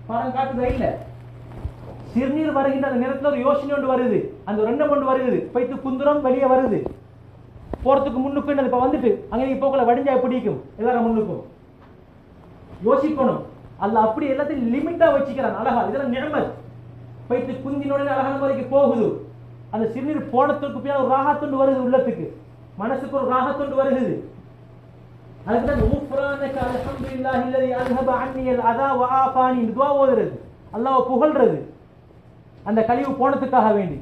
பணம் காட்டுதா இல்ல. சிறுநீர் வருகின்ற அந்த நேரத்தில் ஒரு யோசனை ஒன்று வருது, அந்த ஒரு எண்ணம் ஒன்று வருது, போய்த்து குந்துரம் வெளியே வருது. போறதுக்கு முன்னுக்கு என்னது இப்ப வந்துட்டு அங்கே போக்கல வடிஞ்சா பிடிக்கும் எல்லாரும் முன்னுக்கும் யோசிக்கணும். அல்ல அப்படி எல்லாத்தையும் லிமிட்டா வச்சுக்கிறான். அழகா இதெல்லாம் நியமத். போய்த்து குந்தினோட அழகான முறைக்கு போகுது. அந்த சிறுநீர் போனதுக்கு பின்னாடி ஒரு ராகத்துண்டு வருது, உள்ளத்துக்கு மனசுக்கு ஒரு ராகத்துண்டு வருது. அதுக்குதான் ஊஃப்ரானக அல்ஹம்துலில்லாஹி அல்லதி அல்ஹப அன்னியல் அதா வ ஆஃபானி துஆ ஓதுறது, அல்லாஹ்வை புகழ்றது அந்த கழிவு போனதுக்காக வேண்டி.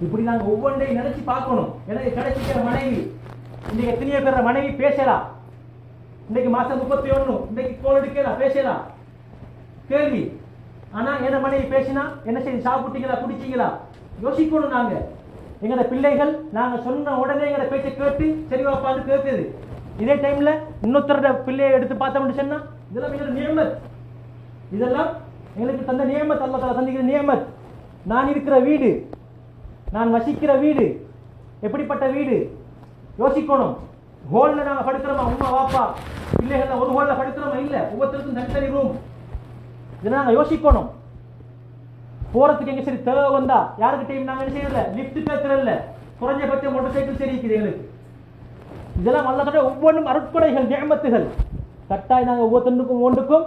இப்படி நாங்க ஒவ்வொன்றையும் நினைச்சு பார்க்கணும். எனக்கு கிடைச்சிக்கிற மனைவி இன்னைக்கு எத்தனையோ பேர் மனைவி பேசலாம். இன்னைக்கு மாசம் 31 இன்னைக்கு கோல் எடுக்கலாம் பேசலாம் கேள்வி. ஆனா என்ன மனைவி பேசினா என்ன செய்து சாப்பிட்டீங்களா குடிச்சீங்களா யோசிக்கணும். நாங்க எங்கட பிள்ளைகள் நாங்க சொன்ன உடனே எங்கட பேச்சை கேட்டு சரிவாப்பான்னு கேட்குது. இதே டைம்ல இன்னொருத்தரோட பிள்ளையை எடுத்து பார்த்தோம்னு சொன்னா இதெல்லாம் எங்களோட நியமத். இதெல்லாம் எங்களுக்கு தந்த நியமத், அல்லாஹ் தஆலா தந்திக்கிற நியமத். நான் இருக்கிற வீடு, நான் வசிக்கிற வீடு எப்படிப்பட்ட வீடு யோசிக்கணும். ஹோல்ல நாங்க படுக்கிறோமா, அம்மா வாப்பா பிள்ளைகள் ஒரு ஹோல்ல படுக்கிறோமா இல்ல, ஒவ்வொருத்தருக்கும் தனித்தனி ரூம். இதெல்லாம் நாங்க யோசிக்கணும். போறதுக்கு எங்க சரி தேவை வந்தா யாருக்கிட்டையும் நாங்க என்ன செய்யறதில்ல, லிப்ட் கேட்கறதில்ல, குறைஞ்சபட்ச மோட்டார் சைக்கிள் சரி இருக்குது எங்களுக்கு. இதெல்லாம் அல்லாஹ்வுடைய ஒவ்வொன்றும் அருட்கொடைகள் நியமத்துகள். கட்டாய் நாங்க ஒவ்வொருத்தருக்கும் ஒன்றுக்கும்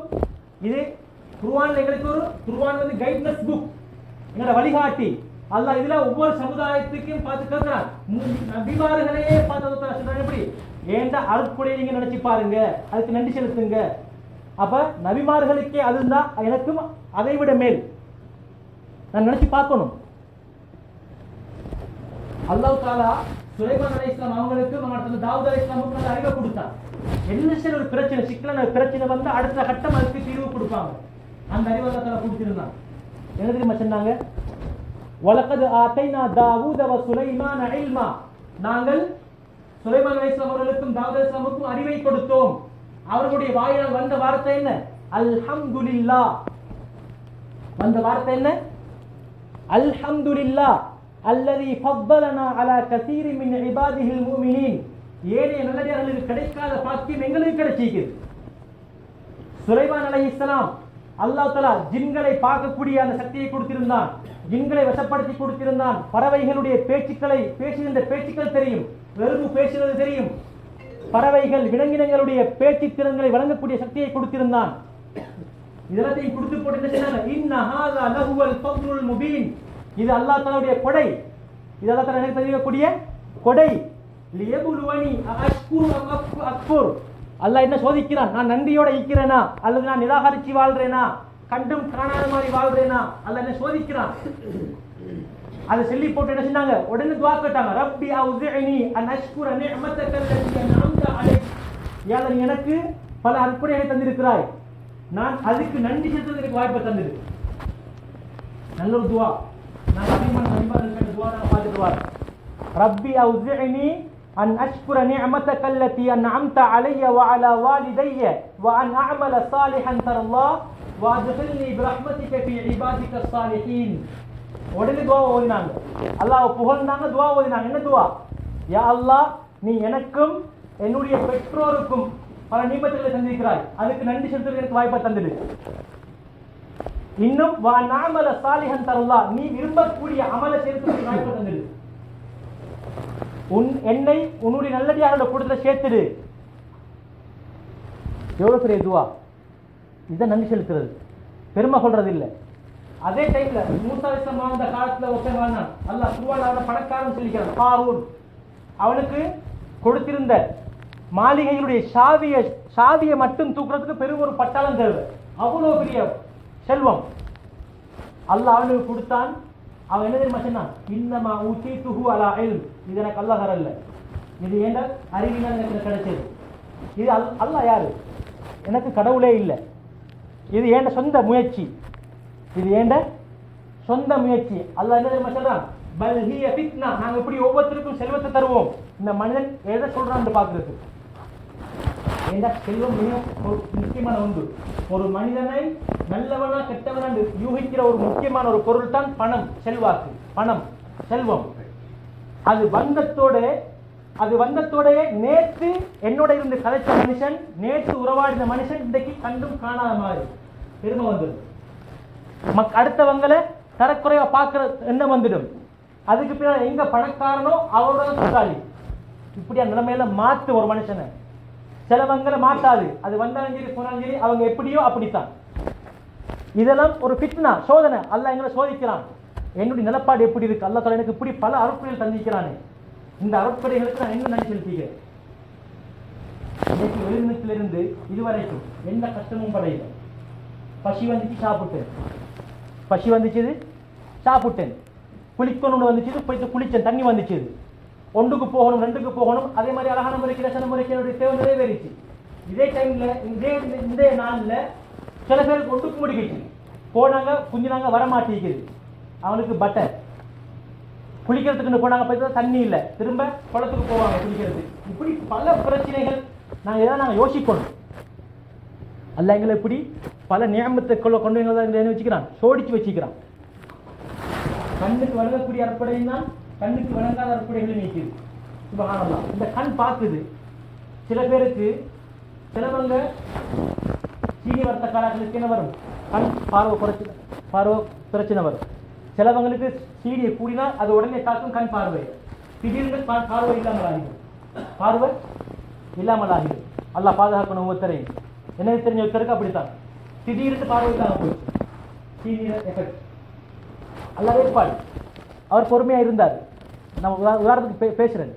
இது குர்ஆன்ல எங்களுக்கு ஒரு குர்ஆன் வந்து கைட்னஸ் புக், எங்களோட வழிகாட்டி. அல்லாஹ் இதுல ஒவ்வொரு சமுதாயத்துக்கும் பார்த்து கேட்கிறான். நபிமார்களே பார்த்து சொல்றாங்க எப்படி ஏண்டா அருட்கொடையை நீங்க நினைச்சு பாருங்க, அதுக்கு நன்றி செலுத்துங்க. அப்ப நபிமார்களுக்கே அதுதான் எனக்கும் அதை விட மேல் நான் நினைச்சு பார்க்கணும். அல்லாஹ் தஆலா சுலைமான் அலைஹிஸ்ஸலாம் அவங்களுக்கு தாவூத் அலைஹிஸ்ஸலாமுக்கு அறிவை கொடுத்தான். என்ன சரி ஒரு பிரச்சனை சிக்கலான பிரச்சனை வந்து அடுத்த கட்டம் அதுக்கு தீர்வு கொடுப்பாங்க. அந்த அறிவை அல்லாஹ் தஆலா கொடுத்திருந்தான். என்ன தெரியுமா சொன்னாங்க? வலகத் ஆதைனா தாவூத வ சுலைமான இல்மா. நாங்கள் சுலைமான் அலைஹிஸ்ஸலாம் அவர்களுக்கும் தாவூத் அலைஹிஸ்ஸலாமுக்கும் அறிவை கொடுத்தோம். அவர்களுடைய வாயினால் வந்த வார்த்தை என்ன? அல்ஹம்துலில்லாஹ். வந்த வார்த்தை என்ன? அல்ஹம்துலில்லாஹ் அல்லதி ஃபضலனா அலா கஸீரி மின் இபாதிஹில் முஃமினீன். ஏனைய நல்லடியார்களுக்கு கிடைக்காத பாக்கியம் எங்களுக்கு கிடைச்சிருக்குது. சுலைமான் அலைஹிஸ்ஸலாம் அல்லாஹ் தஆலா ஜின்களை பார்க்கக்கூடிய அந்த சக்தியை கொடுத்திருந்தான், ஜின்களை வசப்படுத்தி கொடுத்திருந்தான். பறவைகளுடைய பேச்சுக்களை பேசுகின்ற பேச்சுக்கள் தெரியும், வெறும் பேசுவது தெரியும். பறவைகள் விலங்கினங்களுடைய பேச்சு திறன்களை வழங்கக்கூடிய சக்தியை கொடுத்திருந்தான். இதெல்லாத்தையும் கொடுத்து போட்டு என்ன சொன்னாங்க? இன்ன ஹாஸா லஹுவல் ஃபத்லுல் முபீன். இது அல்லாஹ் தஆலாவுடைய கொடை, இது அல்லாஹ் தஆலா எனக்கு தரக்கூடிய கொடை. லியபுலுவனி அஷ்குரு அம் அக்ஃபுர். அல்லாஹ் என்ன சோதிக்கிறான், நான் நன்றியோட இருக்கிறேனா அல்லது நான் நிராகரிச்சு வாழ்றேனா, கண்டும் காணாத மாதிரி வாழ்றேனா, அல்லாஹ் என்ன சோதிக்கிறான். அதை சொல்லி போட்டு என்ன சொன்னாங்க? உடனே துஆ கேட்டாங்க. ரப்பி அவ்ஸிஅனி அன் அஷ்குர நிஅமதக அல்லதி அன்அம்த அலைய. யா அல்லாஹ் நீ எனக்கு பல அற்புதங்களை தந்திருக்கிறாய், நான் அதுக்கு நன்றி செலுத்துவதற்கு வாய்ப்பை தந்தது. நல்ல ஒரு துஆ. நான் அதிகமான துஆ நான் பார்த்துட்டு வரேன். ரப்பி அவ்ஸிஅனி அன் அஷ்குர நிஅமதக அல்லதி அன்அம்த அலைய வ அலா வாலிதைய வ அன் அஅமல சாலிஹன் தரல்லாஹ் வ அத்கில்னி பிரஹ்மதிக ஃபீ இபாதிக ஸாலிஹீன். உடனே துஆ ஓதினாங்க, அல்லாஹ் புகழ்ந்தாங்க, துஆ ஓதினாங்க. என்ன துஆ? யா அல்லாஹ் நீ எனக்கும் என்னுடைய பெற்றோருக்கும் பல நியமத்துகளை தந்திருக்கிறாய், அதுக்கு நன்றி செலுத்துவதற்கு எனக்கு வாய்ப்பை தந்தது. இன்னும் வ அன் அஅமல சாலிஹன் தரல்லாஹ் நீ விரும்பக்கூடிய அமலை செய்வதற்கு வாய்ப்பை தந்தது. என்னை உன்னுடைய நல்லடியாரோட கூட்டத்தில் சேர்த்துடு. எவ்வளவு பெரிய துவா! இதை நன்றி செலுத்துறது, பெருமை சொல்றது இல்லை. அதே டைம்ல மூசா அலைஹிஸ்ஸலாம் வாழ்ந்த காலத்துல ஒருத்தன் வாழ்ந்தான். அல்லாஹ் குர்ஆன்ல பணக்காரன் சொல்லிக்கிறான், ஹாரூன். அவனுக்கு கொடுத்திருந்த மாளிகைகளுடைய சாவியை மட்டும் தூக்குறதுக்கு பெரும் ஒரு பட்டாளம் தேவை, அவ்வளவு பெரிய செல்வம் அல்லாஹ் அவனுக்கு கொடுத்தான். அவன் என்ன தெரியுமா சொன்னான்? இன்னமா ஊதீதுஹு அலா இல்ம். இது எனக்கு அல்லாஹ் தரல, இது ஏண்ட அறிவினால் எனக்கு கிடைச்சது. இது அல்லாஹ் யாரு? எனக்கு கடவுளே இல்லை, இது ஏண்ட சொந்த முயற்சி, இது ஏண்ட சொந்த முயற்சி. அல்லாஹ் என்ன தெரியுமா சொல்றான்? பல் ஹிய ஃபித்னா. நாங்க இப்படி ஒவ்வொருத்தருக்கும் செல்வத்தை தருவோம். இந்த மனிதன் எதை சொல்றான்னு பாக்குறது. ஏண்டா செல்வம் மிக ஒரு முக்கியமான ஒன்று. ஒரு மனிதனை நல்லவனா கெட்டவனா யூகிக்கிற ஒரு முக்கியமான ஒரு பொருள் தான் பணம், செல்வாக்கு. பணம், செல்வம். அது வந்தத்தோட நேற்று என்னோட இருந்து கலைச்ச மனுஷன், நேற்று உறவாடின மனுஷன் இன்றைக்கு கண்டும் காணாத மாதிரி பெருமை வந்துடும். அடுத்தவங்களை தரக்குறைவா பார்க்கிற எண்ணம் வந்துடும். அதுக்கு பின்னாடி எங்க பணக்காரனோ அவரோட கூட்டாளி. இப்படியா நிலைமையில மாத்து ஒரு மனுஷனை. சிலவங்களை மாட்டாது. அது வந்தாலும் சரி போனாலும் சரி அவங்க எப்படியோ அப்படித்தான். இதெல்லாம் ஒரு ஃபித்னா, சோதனை. அல்லாஹ் எங்களை சோதிக்கிறான். என்னுடைய நிலப்பாடு எப்படி இருக்கு, அல்லாஹ் தஆலா எனக்கு இப்படி பல அருட்கொடைகள் தந்திக்கிறானே, இந்த அருட்கொடைகளுக்கு நான் என்ன நன்றி செலுத்திக்கிறேன். இன்னைக்கு எழுதினத்திலிருந்து இதுவரைக்கும் எந்த கஷ்டமும் படையில. பசி வந்துச்சு சாப்பிட்டேன். குளிக்கணும்னு வந்துச்சு, போயிட்டு குளிச்சேன், தண்ணி வந்துச்சு. ஒன்றுக்கு போகணும், ரெண்டுக்கு போகணும். அதே மாதிரி அழகான முறைக்கு ரசன முறைக்கு என்னுடைய தேவை நிறைவேறிச்சு. இதே டைம்ல இந்த நாள்ல சில பேருக்கு ஒன்றுக்கு முடிக்கிச்சு. போனாங்க, குஞ்சினாங்க, வரமாட்டேங்குது. அவனுக்கு பட்டர் குளிக்கிறதுக்குன்னு போனாங்க, பார்த்தா தண்ணி இல்லை, திரும்ப குளத்துக்கு போவாங்க குளிக்கிறதுக்கு. இப்படி பல பிரச்சனைகள். நாங்கள் யோசிக்கணும். அல்ல எங்களை இப்படி பல நியமத்தை கொண்டு எங்களை வச்சுக்கிறான், சோடிச்சு வச்சுக்கிறான். கண்ணுக்கு வழங்கக்கூடிய அற்புடையும் தான் கண்ணுக்கு வழங்காத அற்புடைகளும் நீக்குது. சுபஹானல்லாஹ். இந்த கண் பார்க்குது. சில பேருக்கு சிலவங்க சீனி வர்த்தக்காரர்களுக்கு என்ன வரும், கண் பார்வை பிரச்சனை வரும். சிலவங்களுக்கு சீடியை கூடினா அது உடனே காக்கும் கண் பார்வை. திடீர்னு பார்வை இல்லாமல் ஆகிடும். அல்லாஹ் பாதுகாக்கணும் ஒவ்வொருத்தரையும். என்ன தெரிஞ்ச ஒருத்தருக்கு அப்படித்தான் திடீர்னு பார்வை இல்லாமல் போயிடுச்சு. Senior effect. அல்லாஹ் ஏற்பாடு. அவர் பொறுமையா இருந்தார். நான் உதாரணத்துக்கு பேசுறேன்.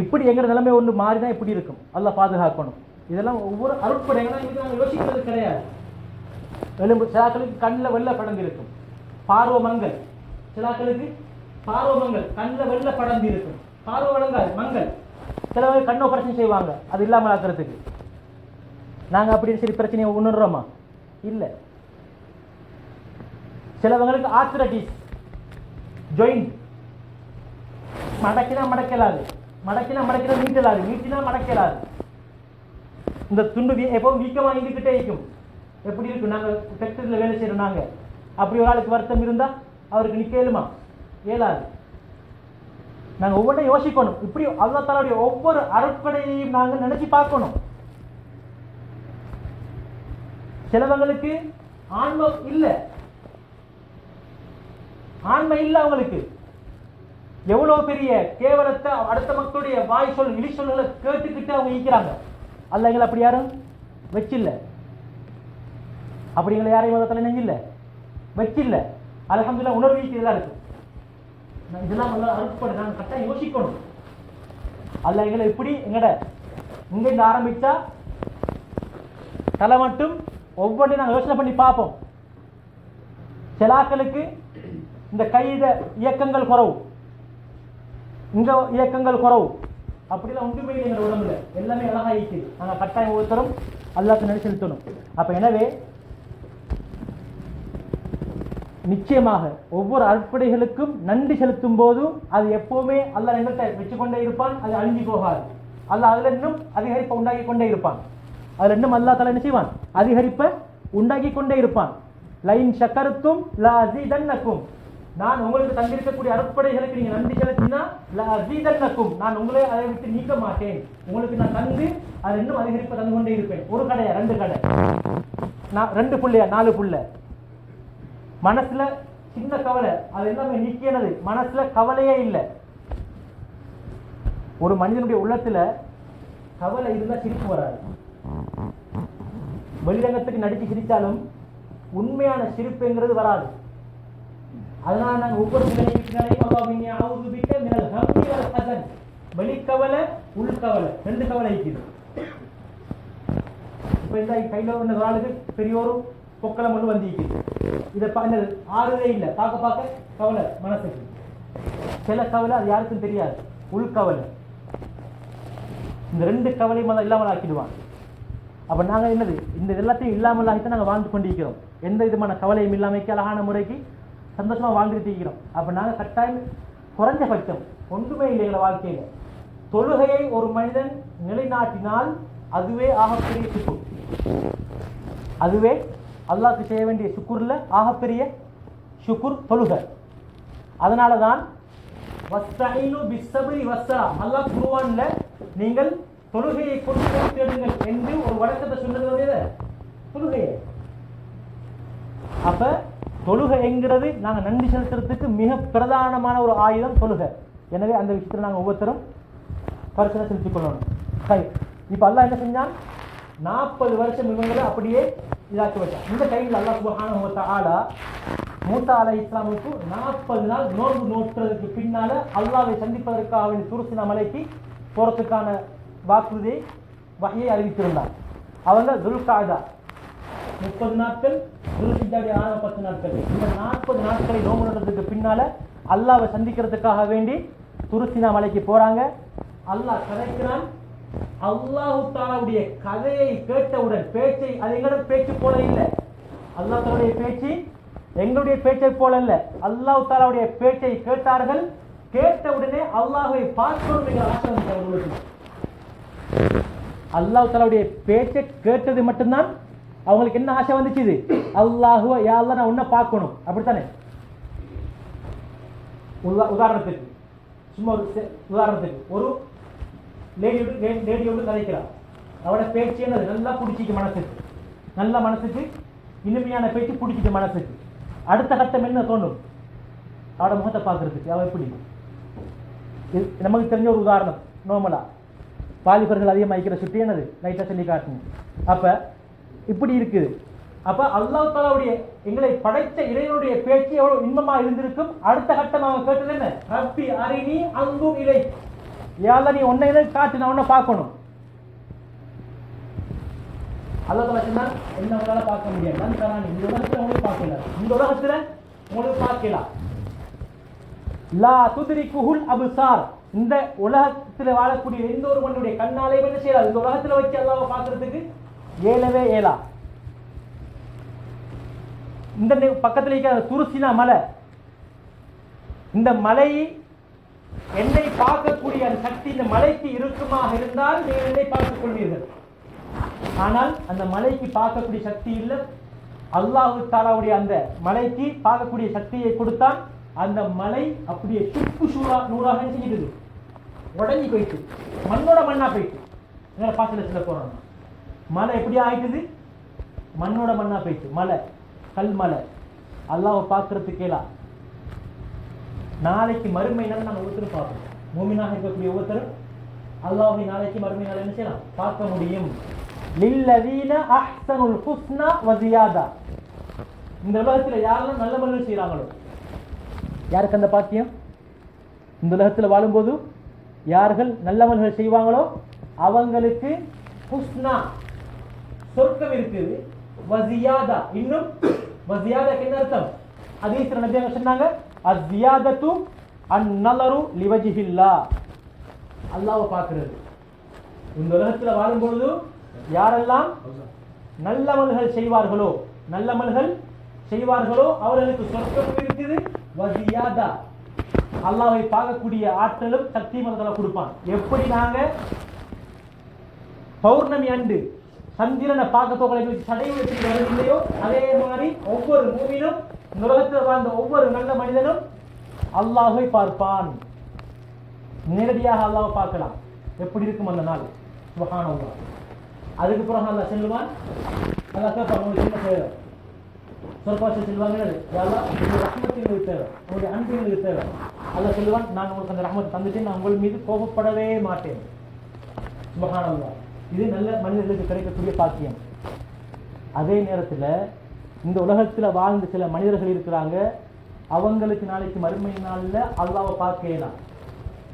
இப்படி எங்க நிலைமை ஒன்று மாறிதான் இப்படி இருக்கும். அல்லாஹ் பாதுகாக்கணும். இதெல்லாம் ஒவ்வொரு அருட்படைகளும் இது நாங்கள் யோசிக்கிறது கிடையாது. சிலாக்களுக்கு கண்ணில் வெள்ள படங்கு இருக்கும், பார்வை மங்கள். சிலாக்களுக்கு பார்வை மங்கள், கண்ணில் வெள்ள படங்கு இருக்கும், பார்வை வழங்காது, மங்கள். சிலவங்க கண் ஆபரேஷன் செய்வாங்க அது இல்லாமல் ஆக்கிறதுக்கு. நாங்க அப்படின்னு சரி பிரச்சனையை உணர்றோமா? இல்லை. சிலவங்களுக்கு ஆர்த்ரைட்டிஸ், ஜாயிண்ட் மடக்கினா மடக்கலாது, நீட்டினா மடக்கலாது. இந்த துண்டு எப்பவும் வீக்கமாக இருந்துக்கிட்டே இருக்கும். எப்படி இருக்கும்? நாங்கள் ஃபேக்டரியில் வேலை செய்கிறோம். நாங்கள் அப்படி ஒரு ஆளுக்கு வருத்தம் இருந்தால் அவருக்கு நிற்கலுமா? இயலாது. நாங்கள் ஒவ்வொன்றையும் யோசிக்கணும். இப்படி அல்லாஹ் தஆலாவுடைய ஒவ்வொரு அருட்கொடையையும் நாங்கள் நினைச்சு பார்க்கணும். சிலவங்களுக்கு ஆன்மை இல்லை அவங்களுக்கு. எவ்வளவு பெரிய கேவலத்தை அடுத்த மக்களுடைய வாய் சொல் இழி சொல்களை கேட்டுக்கிட்டு அவங்க ஈக்கிறாங்க. அல்ல எங்களை அப்படி யாரும் வச்சில்ல. அப்படி எங்களை யாரையும் மதத்தில் நெஞ்சில்ல வச்சில்ல. அல்ஹம்துலில்லாஹ் உணர்வு இதெல்லாம் இருக்கு. இதெல்லாம் அருட்படை நாங்கள் கட்டாயம் யோசிக்கணும். அல்ல எங்களை இப்படி எங்கட இங்கிருந்து ஆரம்பிச்சா தலை மட்டும் ஒவ்வொன்றையும் நாங்கள் யோசனை பண்ணி பார்ப்போம். சிலாக்களுக்கு இந்த கைத இயக்கங்கள் குறவு, இங்க இயக்கங்கள் குறவு. அப்படிலாம் ஒன்றுமே எங்க உடம்புல எல்லாமே அழகா இருக்குது. நாங்கள் கட்டாயம் ஒருத்தரும் அல்லாஹ்க்கு நன்றி செலுத்தணும். அப்ப எனவே நிச்சயமாக ஒவ்வொரு அற்புடைகளுக்கும் நன்றி செலுத்தும் போது அது எப்பவுமே அல்லாஹ் எங்கள்கிட்ட வச்சுக்கொண்டே இருப்பான். அது அழிஞ்சு போகாது. அல்லாஹ் அதுல இன்னும் அதிகரிப்பை உண்டாக்கி கொண்டே இருப்பான். அதுல இன்னும் அல்லாஹ் தஆலா என்ன செய்வான்? அதிகரிப்பை உண்டாக்கி கொண்டே இருப்பான். லைன் ஷக்கர்தும் லஅஸீதன்னக்கும். நான் உங்களுக்கு தந்திருக்கக்கூடிய அற்புடைகளுக்கு நீங்க நன்றி செலுத்தினா லஅஸீதன்னக்கும், நான் உங்களை அதை விட்டு நீக்க மாட்டேன். உங்களுக்கு நான் தந்து அது இன்னும் அதிகரிப்பை தந்து கொண்டே இருப்பேன். ஒரு கடையா, 2 கடை, 2 புள்ளையா, 4 புள்ளை. மனசுல சின்ன கவலை அது எல்லாமே நீக்கியது. மனசுல கவலையே இல்லை. ஒரு மனிதனுடைய உள்ளத்துல கவலை இருந்தா சிரிப்பு வராது. வெளிரங்கத்துக்கு நடிச்சு சிரித்தாலும் உண்மையான சிரிப்புங்கிறது வராது. அதனால நாங்கள் ஒவ்வொரு வெளிக்கவலை உள்கவலை 2 கவலை இருக்குது. இப்ப இந்த கையில ஒன்று ஆளுக்கு பெரியோரும் பொக்களம் ஒன்று வந்திருக்குது. இதை ஆறுதே இல்லை. பார்க்க கவலை மனசுக்கு. சில கவலை அது யாருக்கும் தெரியாது, உள்கவலை. இந்த 2 கவலையும் அதை இல்லாமல் ஆக்கிடுவான். அப்ப நாங்க என்னது இந்த எல்லாத்தையும் இல்லாமல் ஆகித்தான் நாங்கள் வாழ்ந்து கொண்டிருக்கிறோம். எந்த விதமான கவலையும் இல்லாமைக்கு அழகான முறைக்கு சந்தோஷமா வாழ்ந்துட்டு இருக்கிறோம். அப்ப நாங்க கட்டாயம் குறைஞ்சபட்சம் ஒன்றுமே இல்லை எங்களை வாழ்க்கையில. தொழுகையை ஒரு மனிதன் நிலைநாட்டினால் அதுவே ஆகப்பெரிய சுக்குர். அதுவே அல்லாஹ்க்கு செய்ய வேண்டிய சுக்குர்ல ஆகப்பெரிய சுக்குர் தொழுகை. அதனால தான் வஸ்தஈனு பிஸ்ஸப்ரி வஸ்ஸலா, அல்லாஹ் குர்ஆன்ல நீங்கள் தொழுகையை கொண்டு தேடுங்கள் என்று ஒரு வழக்கத்தை சொன்னது தொழுகையை. அப்ப தொழுகை என்கிறது நாங்கள் நன்றி செலுத்துறதுக்கு மிக பிரதானமான ஒரு ஆயுதம் தொழுகை. எனவே அந்த விஷயத்தில் நாங்கள் ஒவ்வொருத்தரும் பரிசனை செலுத்திக் கொள்ளணும். சரி, இப்போ அல்லாஹ் என்ன செஞ்சான்? 40 வருஷம் இவங்களை அப்படியே இதாக்கி வச்சான். இந்த டைமில் அல்லாஹ் சுப்ஹானஹு வ தஆலா மூசா அலைஹிஸ்ஸலாமுக்கு 40 நாள் நோன்பு நோற்றதுக்கு பின்னால அல்லாஹ்வை சந்திப்பதற்காக வேண்டிய தூர்சினா மலைக்கு போறதுக்கான வாக்குறுதியை வஹ்யை அறிவித்திருந்தார். அவங்க துல்காதா 30 நாட்கள், துல்ஹிஜ்ஜாவுடைய 10 நாட்கள், இந்த 40 நாட்களை நோன்பு நோற்றதுக்கு பின்னால அல்லாஹ்வை சந்திக்கிறதுக்காக வேண்டி துருசினா மலைக்கு போறாங்க. அல்லாஹ் கதைக்கிறான். அல்லாஹு தஆலாவுடைய கதையை கேட்டவுடன் பேச்சை, அது எங்களோட பேச்சு போல இல்லை. அல்லாஹ் தஆலாவுடைய பேச்சு எங்களுடைய பேச்சை போல அல்ல. அல்லாஹு தஆலாவுடைய பேச்சை கேட்டார்கள். கேட்ட உடனே அல்லாஹ்வை பார்க்கணும் என்ற ஆசை வந்துச்சு அவர்களுக்கு. அல்லாஹு தஆலாவுடைய பேச்சை கேட்டது மட்டும்தான் அவங்களுக்கு என்ன ஆசை வந்துச்சு? இது அல்லாஹுவ யா அல்லாஹ் நான் உன்னை பார்க்கணும், அப்படித்தானே? உதாரணத்துக்கு சும்மா ஒரு உதாரணத்துக்கு ஒரு லேடியோடு கதைக்கிறார். அவட பேச்சு என்னது? நல்லா பிடிச்சிக்கு மனசுக்கு, நல்ல மனசுக்கு இனிமையான பேச்சு பிடிச்சிட்டு மனசுக்கு. அடுத்த கட்டம் என்ன தோணும்? அவட முகத்தை பார்க்கறதுக்கு. அவ எப்படி? நமக்கு தெரிஞ்ச ஒரு உதாரணம், நோமலா வாலிபர்கள் அதிகமாக இருக்கிற சுற்றி என்னது லைட்டாக சொல்லி காட்டணும். அப்ப இப்படி இருக்குது. அப்ப அல்லாஹ் தஆலாவுடைய எங்களை படைத்த இறைவனுடைய பேச்சு எவ்வளவு இன்பமா இருந்திருக்கும். அடுத்த கட்டம் அவங்க கேட்டது என்ன? ரப்பி அரினி அன்துர் இலை, யா அல்லாஹ் நீ உன்னை இதை காட்டு, நான் உன்னை பார்க்கணும். அல்லாஹ் தஆலா சொன்னார், என்ன உங்களால பார்க்க முடியாது, நான் தரானே, இந்த உலகத்துல உங்களுக்கு பார்க்கல, இந்த உலகத்துல உங்களுக்கு பார்க்கலாம். லா துத்ரிகுல் அப்சார், இந்த உலகத்துல வாழக்கூடிய எந்த ஒரு மனுடைய கண்ணாலே என்ன செய்யலாம்? இந்த உலகத்துல வச்சு அல்லாஹ்வை பார்க்கறதுக்கு ஏலவே ஏலா. இந்த பக்கத்துல இருக்கிற துருசினா மலை, இந்த மலை என்னை பார்க்கக்கூடிய அந்த சக்தி இந்த மலைக்கு இருக்குமாக இருந்தால் நீங்கள் என்னை பார்த்துக் கொள்வீர்கள். ஆனால் அந்த மலைக்கு பார்க்கக்கூடிய சக்தி இல்லை. அல்லாஹ் தஆலாவுடைய அந்த மலைக்கு பார்க்கக்கூடிய சக்தியை கொடுத்தான். அந்த மலை அப்படியே சுக்கு நூறாக செஞ்சிடுது, உடஞ்சி போயிட்டு மண்ணோட மண்ணா போயிட்டு. பாசல சில போறோம், மலை எப்படி ஆயிட்டுது? மண்ணோட மண்ணா போயிட்டு. மலை கல் மலை அல்லாஹ்வை பார்க்கறதுக்கேலாம். நாளைக்கு மறுமை நாள் நம்ம ஒவ்வொருத்தரும் பார்ப்போம். மூமினாக இருக்கக்கூடிய ஒவ்வொருத்தரும் அல்லாஹ்வை நாளைக்கு மறுமை நாள் என்ன செய்யலாம்? பார்க்க முடியும். லில்லதீன அஹ்ஸனுல் ஹுஸ்னா வ ஜியாதா. இந்த உலகத்துல யாரெல்லாம் நல்ல மனிதர்கள் செய்யறாங்களோ, யாருக்கு அந்த பாக்கியம்? இந்த உலகத்துல வாழும்போது யார்கள் நல்லவர்கள் செய்வாங்களோ அவங்களுக்கு ஹுஸ்னா சொர்க்கம் இருக்குது. வஸியாதா, இன்னும் வஸியாதாக்கு என்ன அர்த்தம்? ஹதீஸ்ல நபி அவங்க சொன்னாங்க, அஸ்ஸியாதத்து அன்-நலரு லிவஜ்ஹில்லாஹ், அல்லாஹ்வை பார்க்கிறது. இந்த உலகத்துல வாழும்பொழுது யாரெல்லாம் நல்லவர்கள் செய்வார்களோ, நல்லவர்கள் செய்வார்களோ அவர்களுக்கு சொர்க்கம் இருக்குது. வஸியாதா, அல்லாஹ்வை பார்க்கக்கூடிய ஆற்றலும் சக்தியும் அல்லாஹ் கொடுப்பான். எப்படி நாங்க பௌர்ணமி அன்று சந்திரனை பார்க்க போகலை சடையுடைய வருகில்லையோ, அதே மாதிரி ஒவ்வொரு மூவிலும் இந்த உலகத்தில் வாழ்ந்த ஒவ்வொரு நல்ல மனிதனும் அல்லாஹ்வை பார்ப்பான். நேரடியாக அல்லாஹ்வை பார்க்கலாம். எப்படி இருக்கும் அந்த நாள்? சுப்ஹானல்லாஹ். அதுக்கு பிறகு அல்லாஹ் செல்வான். அல்லாஹ் கேட்பான், உங்களுக்கு என்ன தேவை? சொற்பாசல் செல்வாங்க, ரஹ்மத்தின் தேவை, உங்களுடைய அன்பின் தேவை. அல்லாஹ் சொல்லுவான், நான் உங்களுக்கு அந்த ரஹ்மத் தந்துட்டு நான் உங்கள் மீது கோபப்படவே மாட்டேன். சுப்ஹானல்லாஹ். இது நல்ல மனிதர்களுக்கு கிடைக்கக்கூடிய பாக்கியம். அதே நேரத்தில் இந்த உலகத்தில் வாழ்ந்த சில மனிதர்கள் இருக்கிறாங்க, அவங்களுக்கு நாளைக்கு மறுமை நாளில் அல்லாஹ்வை பார்க்கலாம்.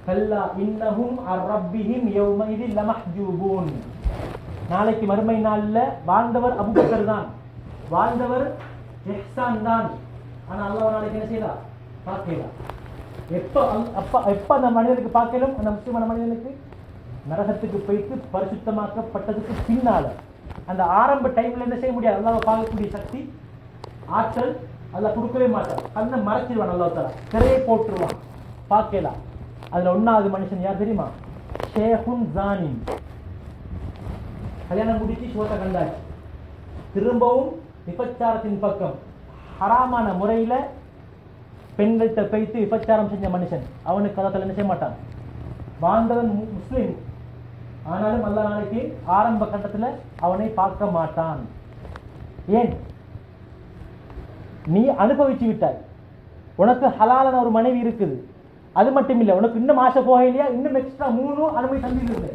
கல்லா இன்னஹும் அர்-ரப்பிஹிம் யௌமைதின் லமஹ்ஜூபூன். நாளைக்கு மறுமை நாளில் வாழ்ந்தவர் அபூபக்கர் தான், வாழ்ந்தவர் இஹ்சான் தான். ஆனால் அல்லாஹ் நாளைக்கு என்ன செய்யலாம்? பார்க்கலாம். எப்போ அந்த மனிதனுக்கு பார்க்கலாம்? அந்த முஸ்லிமான மனிதனுக்கு நரகத்துக்கு போயிட்டு பரிசுத்தமாக்கப்பட்டதுக்கு பின்னால. அந்த ஆரம்ப டைம்ல என்ன செய்ய முடியாது? அல்லாஹ்வை பார்க்கக்கூடிய சக்தி, ஆற்றல் அல்லாஹ் கொடுக்கவே மாட்டார். கண்ணை மறைச்சிடுவான், அல்லாஹ் தஆலா திரையை போட்டுருவான், பார்க்கலாம். அதுல ஒன்னாவது மனுஷன் யார் தெரியுமா? ஷேகுன் ஜானி. கல்யாணம் முடிச்சு சோத்தை கண்டாச்சு, திரும்பவும் விபச்சாரத்தின் பக்கம் ஹராமான முறையில பெண்கள்கிட்ட வைத்து விபச்சாரம் செஞ்ச மனுஷன் அவனுக்கு கதத்தில் என்ன செய்ய மாட்டான். வாழ்ந்தவன் முஸ்லிம், ஆனாலும் அல்ல நாளைக்கு ஆரம்ப கட்டத்தில் அவனை பார்க்க மாட்டான். ஏன்? நீ அனுபவிச்சு விட்டாய். உனக்கு ஹலாலான ஒரு மனைவி இருக்குது, அது மட்டும் இல்லை, உனக்கு இன்னும் ஆசை போகலையா, இன்னும் எக்ஸ்ட்ரா 3 அனுமதி தந்திருந்தது.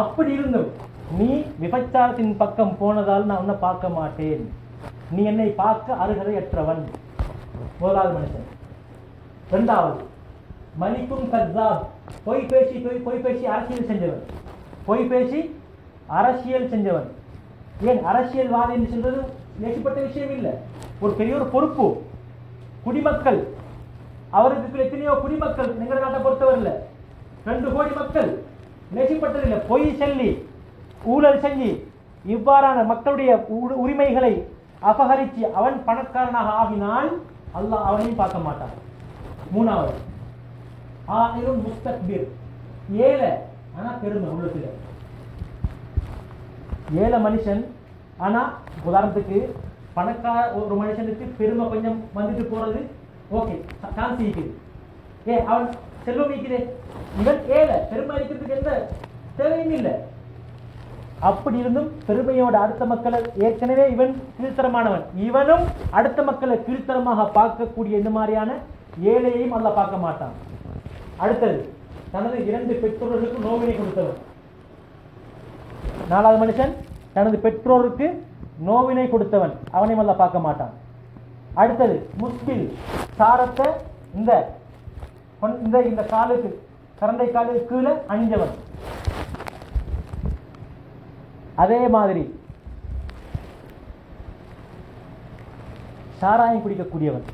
அப்படி இருந்தும் நீ விபச்சாரத்தின் பக்கம் போனதால் நான் உன்னை பார்க்க மாட்டேன், நீ என்னை பார்க்க அருகதையற்றவன். முதலாவது மனுஷன். இரண்டாவது மலிக்கும் கஸ்ஸாப், பொய் பேசி அரசியல் செஞ்சவன். பொய் பேசி அரசியல் செஞ்சவன். ஏன் அரசியல்வாதி என்று சொல்றது நேசிப்பட்ட விஷயம் இல்லை, ஒரு பெரிய ஒரு பொறுப்பு. குடிமக்கள், அவருக்கு எத்தனையோ குடிமக்கள் எங்களை நாட்டை பொறுத்தவரை 2 கோடி மக்கள், நேசிப்பட்டதில்லை. பொய் சொல்லி ஊழல் செஞ்சு இவ்வாறான மக்களுடைய உரிமைகளை அபகரித்து அவன் பணக்காரனாக ஆகினால் அல்லாஹ் அவனையும் பார்க்க மாட்டான். மூணாவது ஆயிரம் முஸ்தக்பிர், ஏழை ஆனா பெருமை உள்ளத்துல. ஏழை மனுஷன் ஆனா, உதாரணத்துக்கு பணக்கார ஒரு மனுஷனுக்கு பெருமை கொஞ்சம் வந்துட்டு போறது ஓகே, சான்ஸ் இருக்குது. அவன் செல்வம் இருக்குது, இவன் ஏழை, பெருமை இருக்கிறதுக்கு எந்த தேவையும் இல்லை. அப்படி இருந்தும் பெருமையோட அடுத்த மக்களை, ஏற்கனவே இவன் கீழ்த்தரமானவன், இவனும் அடுத்த மக்களை கீழ்த்தரமாக பார்க்கக்கூடிய இந்த மாதிரியான ஏழையையும் அல்லாஹ் பார்க்க மாட்டான். அடுத்தது தனது 2 பெற்றோர்களுக்கு நோவினை கொடுத்தவன். 4வது மனுஷன் தனது பெற்றோருக்கு நோவினை கொடுத்தவன், அவனையும் அல்லாஹ் பார்க்க மாட்டான். அடுத்தது முஸ்கில், சாரத்தை இந்த காலுக்கு, கரண்டை காலுக்கு கீழே அணிஞ்சவன். அதே மாதிரி சாராயம் குடிக்கக்கூடியவன்,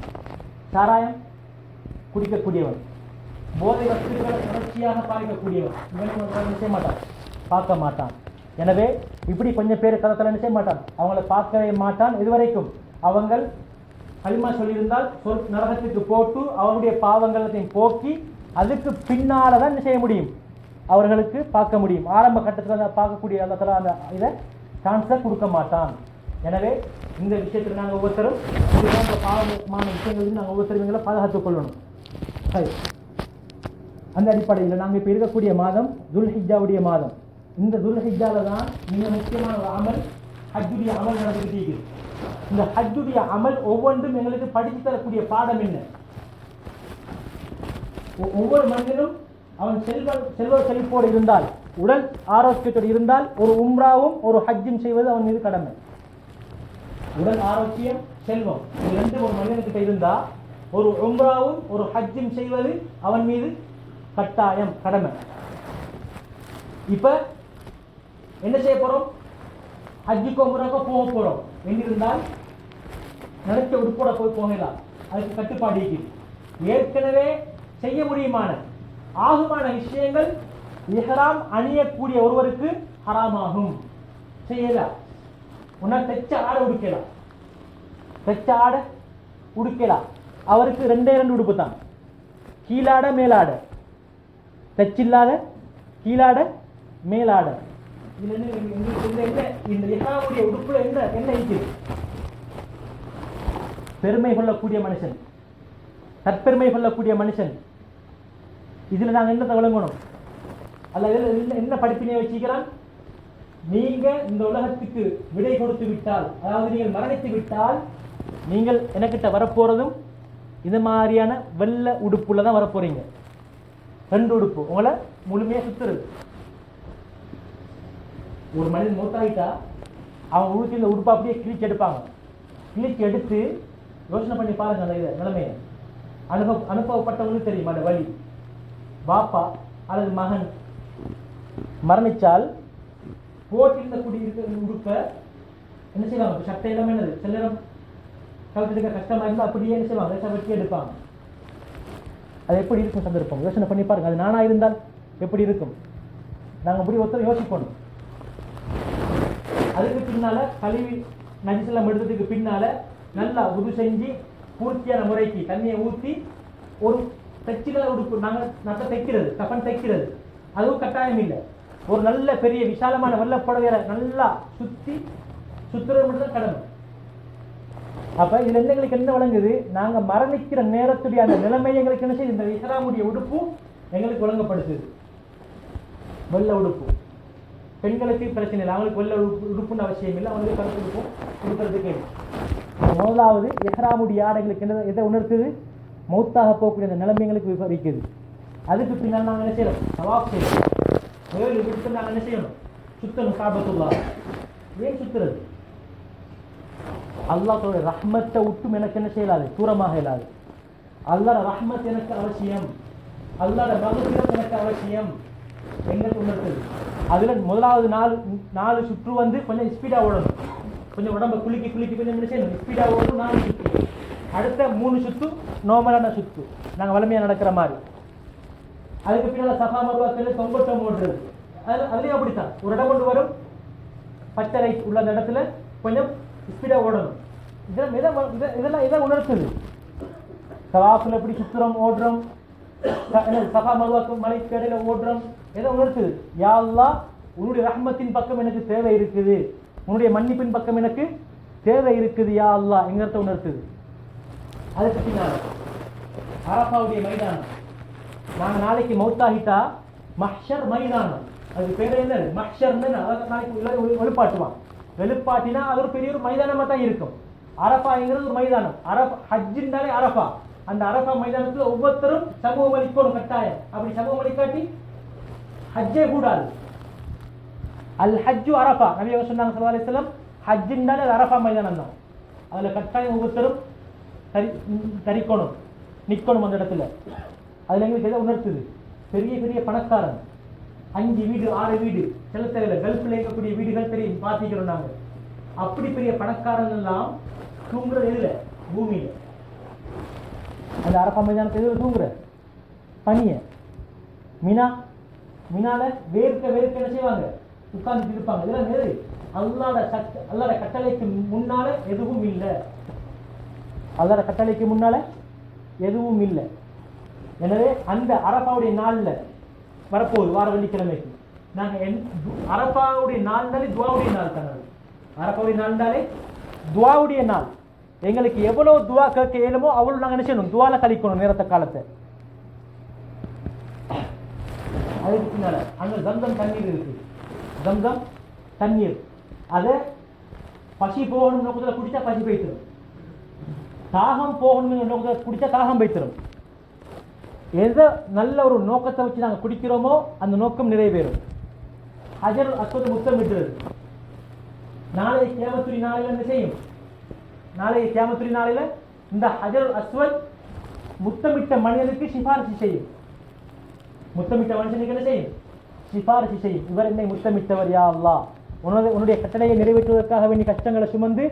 போதை வஸ்துக்களை தொடர்ச்சியாக பாதிக்கக்கூடியவன், இவன் செய்ய மாட்டான், பார்க்க மாட்டான். எனவே இப்படி கொஞ்சம் பேர் கதத்தில் என்ன செய்ய மாட்டான், அவங்கள பார்க்கவே மாட்டான். இதுவரைக்கும் அவங்க களிமா சொல்லியிருந்தால் நரகத்துக்கு போட்டு அவருடைய பாவங்களையும் போக்கி அதுக்கு பின்னால்தான் என்ன செய்ய முடியும், அவர்களுக்கு பார்க்க முடியும். ஆரம்ப கட்டத்தில் பார்க்கக்கூடிய அந்த இதை சான்ஸை கொடுக்க மாட்டான். எனவே இந்த விஷயத்தில் நாங்கள் ஒவ்வொருத்தரும் இதுதான் பாவமான விஷயங்களுக்கு நாங்கள் ஒவ்வொருத்தரும் எங்களை பாதுகாத்துக் கொள்ளணும். சரி, அந்த அடிப்படையில் நாங்கள் இப்போ இருக்கக்கூடிய மாதம் துல்ஹிஜ்ஜாவுடைய மாதம். இந்த துல்ஹிஜ்ஜால தான் மிக முக்கியமான ஒரு அமல், ஹஜ்ஜுடைய அமல் நடந்துகிட்டு இருக்குது. இந்த ஹஜ்ஜுடைய அமல் ஒவ்வொன்றும் எங்களுக்கு படித்து தரக்கூடிய பாடம் என்ன? ஒவ்வொரு மனிதனும் அவன் செல்வ செழிப்போடு இருந்தால், உடல் ஆரோக்கியத்தோடு இருந்தால், ஒரு உம்ராவும் ஒரு ஹஜ்ஜும் செய்வது அவன் மீது கடமை. உடல் ஆரோக்கியம், செல்வம், இது 2 ஒரு மனிதனுக்கிட்ட இருந்தா ஒரு உம்ராவும் ஒரு ஹஜ்ஜும் செய்வது அவன் மீது கட்டாயம், கடமை. இப்ப என்ன செய்ய போறோம்? ஹஜ்ஜுக்கோ உம்ராக்கோ போக போறோம் என்றிருந்தால் நினைச்ச உடுப்போட போகலாம், அதுக்கு கட்டுப்பாடு இருக்குது. ஏற்கனவே செய்ய முடியுமான ஆகுமான விஷயங்கள் இஹ்ராம் அணியக்கூடிய ஒருவருக்கு ஹராமாகும், செய்யலாம். உன்னால் தைச்ச ஆடை உடுக்கலாம், அவருக்கு 2 உடுப்பு தான், கீழாட மேலாட, தச்சில்லாத கீழாட மேலாட. இந்த இஹ்ராமுடைய உடுப்புல என்ன இருக்குது? பெருமை கொள்ளக்கூடிய மனுஷன், தற்பெருமை கொள்ளக்கூடிய மனுஷன். இதுல நாங்கள் என்ன விளங்கணும்? அல்ல என்ன படிப்பினை வச்சுக்கிறான்? நீங்க இந்த உலகத்துக்கு விடை கொடுத்து விட்டால், அதாவது நீங்கள் மரணித்து விட்டால், நீங்கள் எனக்கிட்ட வரப்போறதும் இது மாதிரியான வெள்ளை உடுப்புல தான் வரப்போறீங்க. 2 உடுப்பு உங்களை முழுமையா சுத்துறது. ஒரு மனிதன் மூத்தாயிட்டா அவன் உடுத்தி இந்த உடுப்பை அப்படியே கிழிச்சு எடுப்பாங்க. கிழிச்சு எடுத்து யோசனை பண்ணி பாருங்க அந்த இதை நிலைமையை. அனுபவப்பட்டவங்களுக்கு தெரியும் அந்த வழி. பாப்பா அல்லது மகன் மரணிச்சால் போட்டிருந்த குடியிருக்க உடுப்ப என்ன செய்வாங்க? சட்டை எல்லாமே என்னது, சில நேரம் கழுத்துக்க கஷ்டமா இருந்தால் அப்படியே என்ன செய்வாங்க? வெட்டி எடுப்பாங்க. அது எப்படி இருக்கும் சந்தர்ப்பம்? யோசனை பண்ணி பாருங்க. அது நானா இருந்தால் எப்படி இருக்கும்? நாங்கள் அப்படி ஒருத்தர் யோசிப்போம். அதுக்கு பின்னால கழுவி நஜிசெல்லாம் எடுத்ததுக்கு பின்னால நல்லா உது செஞ்சு பூர்த்தியான முறைக்கு தண்ணியை ஊற்றி ஒரு தச்சில உடுப்பு நாங்கள் நட்ட தைக்கிறது, கஃன் தைக்கிறது, அதுவும் கட்டாயம் இல்லை. ஒரு நல்ல பெரிய விசாலமான வெள்ளப்புடவையில நல்லா சுத்துறது மட்டும் தான் கடமை. அப்ப இதுல எங்களுக்கு என்ன வழங்குது, நாங்க மரணிக்கிற நேரத்துடைய அந்த நிலைமை எங்களுக்கு என்ன செய்யுது, இந்த இஹ்ராமுடைய உடுப்பு எங்களுக்கு வழங்கப்படுத்துது. வெள்ள உடுப்பு பெண்களுக்கு பிரச்சனை இல்லை, அவங்களுக்கு வெள்ள உடுப்புன்னு அவசியம் இல்லை, அவங்களுக்கு கருத்து உடுப்பும் கொடுக்கறதுக்கு. முதலாவது இஹ்ராமுடைய ஆடைகளுக்கு என்ன எதை உணர்த்துது, மௌத்தாக போகக்கூடிய அந்த நிலைமை எங்களுக்கு விவரிக்குது. அதுக்கு பின்னால் நாங்கள் என்ன செய்யறோம், தவாப் செய்யணும். 7 விட்டு நாங்கள் என்ன செய்யணும், சுத்தணும் காபத்துல்லாஹ். ஏன் சுத்துறது, அல்லாஹ்வுடைய ரஹ்மத்தை விட்டும் எனக்கு என்ன செய்யலாது, தூரமாக இயலாது. அல்லாஹ்வுடைய ரஹ்மத் எனக்கு அவசியம், அல்லாஹ்வுடைய மக்ஃபிரத் எனக்கு அவசியம் எங்களுக்கு உணர்த்துது. அதுல முதலாவது 4 சுற்று வந்து கொஞ்சம் ஸ்பீடா ஓடணும், கொஞ்சம் உடம்பை குலுக்கி கொஞ்சம் என்ன செய்யணும், ஸ்பீடா ஓடணும் 4 சுற்று. அடுத்த 3 சுற்று நார்மலான சுற்று, நாங்கள் வலிமையாக நடக்கிற மாதிரி. அதுக்கு பின்னால் சஃபா மர்வாக்கள் தொங்கோட்டம் ஓடுறது, அதுலேயும் அப்படித்தான். ஒரு இடம் கொண்டு வரும், பச்சை லைட் உள்ள அந்த இடத்துல கொஞ்சம் ஸ்பீடாக ஓடணும். இதெல்லாம் இதை உணர்த்துது. தவாஃபில் எப்படி சுற்றுறோம், ஓடுறோம், சஃபா மர்வாக்கு மலைக்கு இடையில ஓடுறோம், எதை உணர்த்துது, யா அல்லாஹ் உன்னுடைய ரஹ்மத்தின் பக்கம் எனக்கு தேவை இருக்குது, உன்னுடைய மன்னிப்பின் பக்கம் எனக்கு தேவை இருக்குது யா அல்லாஹ் என்கிறத உணர்த்துது. அதுக்கு பின்னால் அரஃபாவுடைய மைதானம், நாங்கள் நாளைக்கு மௌத்தாகிட்டா மஹ்ஷர் மைதானம், அதுக்கு பேர் என்ன, மஹ்ஷர்னு நாளைக்கு வெளிப்பாட்டுவான். வெளிப்பாட்டினா அது ஒரு பெரிய ஒரு மைதானமாக தான் இருக்கும். அரஃபாங்கிறது ஒரு மைதானம். ஹஜ்ஜின்றாலே அரஃபா, அந்த அரஃபா மைதானத்தில் ஒவ்வொருத்தரும் சமூகம் அளிக்கணும் கட்டாயம். அப்படி சமூகம் அளிக்காட்டி ஹஜ்ஜே கூடாது. அல் ஹஜ்ஜு அரஃபா, நபி அவங்க சொன்னாங்க ஸல்லல்லாஹு அலைஹி வஸல்லம், ஹஜ்ஜின்றாலே அது அரஃபா மைதானம் தான். அதில் கட்டாயம் ஒவ்வொருத்தரும் தரிக்கணும், நிற்கணும் அந்த இடத்துல. அதில் எங்களுக்கு எதை உணர்த்துது, பெரிய பெரிய பணக்காரன் 5 வீடு 6 வீடு செலுத்தவில்லை, கல்ஃபில் இருக்கக்கூடிய வீடுகள் தெரியும், பார்த்திக்கிறோம் நாங்கள். அப்படி பெரிய பணக்காரன் எல்லாம் தூங்குறது எதில், பூமியில். அந்த அரஃபா மைதானத்தை எதில் தூங்குற, பனிய மினால வேர்க்க என்ன செய்வாங்க, உட்கார்ந்துட்டு இருப்பாங்க. இதெல்லாம் எது, அல்லாஹ்வுடைய கட்டளைக்கு முன்னால எதுவும் இல்லை, அல்லாஹ்வுடைய கட்டளைக்கு முன்னால எதுவும் இல்லை. எனவே அந்த அரஃபாவுடைய நாளில் வரப்போகுது, வார வெள்ளிக்கிழமைக்கு நாங்கள் அரஃபாவுடைய நாள்னாலே துவாவுடைய நாள் தானே. அரஃபாவுடைய நாள்னாலே துவாவுடைய நாள். எங்களுக்கு எவ்வளவு துவா கேட்க இயலுமோ அவ்வளவு நாங்கள் என்ன செய்யணும், துவால கழிக்கணும் நேரத்த காலத்தை. அதுக்கு பின்னால அங்கே ஜம்சம் தண்ணீர் இருக்கு, ஜம்சம் தண்ணீர், அதை பசி போகணும் நோக்கத்தில் குடிச்சா பசி போய்த்திரும், தாகம் போகணும் நோக்கத்தில் குடிச்சா தாகம் போய்த்திரும். எதை நல்ல ஒரு நோக்கத்தை வச்சு நாங்கள் குடிக்கிறோமோ அந்த நோக்கம் நிறைவேறும். ஹஜர் அஸ்வத் முத்தமிடுறது நாளைய கியாமத்துடைய நாளில் என்ன செய்யும், நாளைய கியாமத்துடைய நாளில் இந்த ஹஜர் அஸ்வத் முத்தமிட்ட மனிதனுக்கு சிபாரிசு செய்யும். முத்தமிட்ட மனுஷனுக்கு என்ன செய்யும், சிபாரிசு செய்யும். இவர் என்னை முத்தமிட்டவர் யா அல்லாஹ், உன்னுடைய கட்டளையை நிறைவேற்றுவதற்காக வேண்டிய கஷ்டங்களை சுமந்து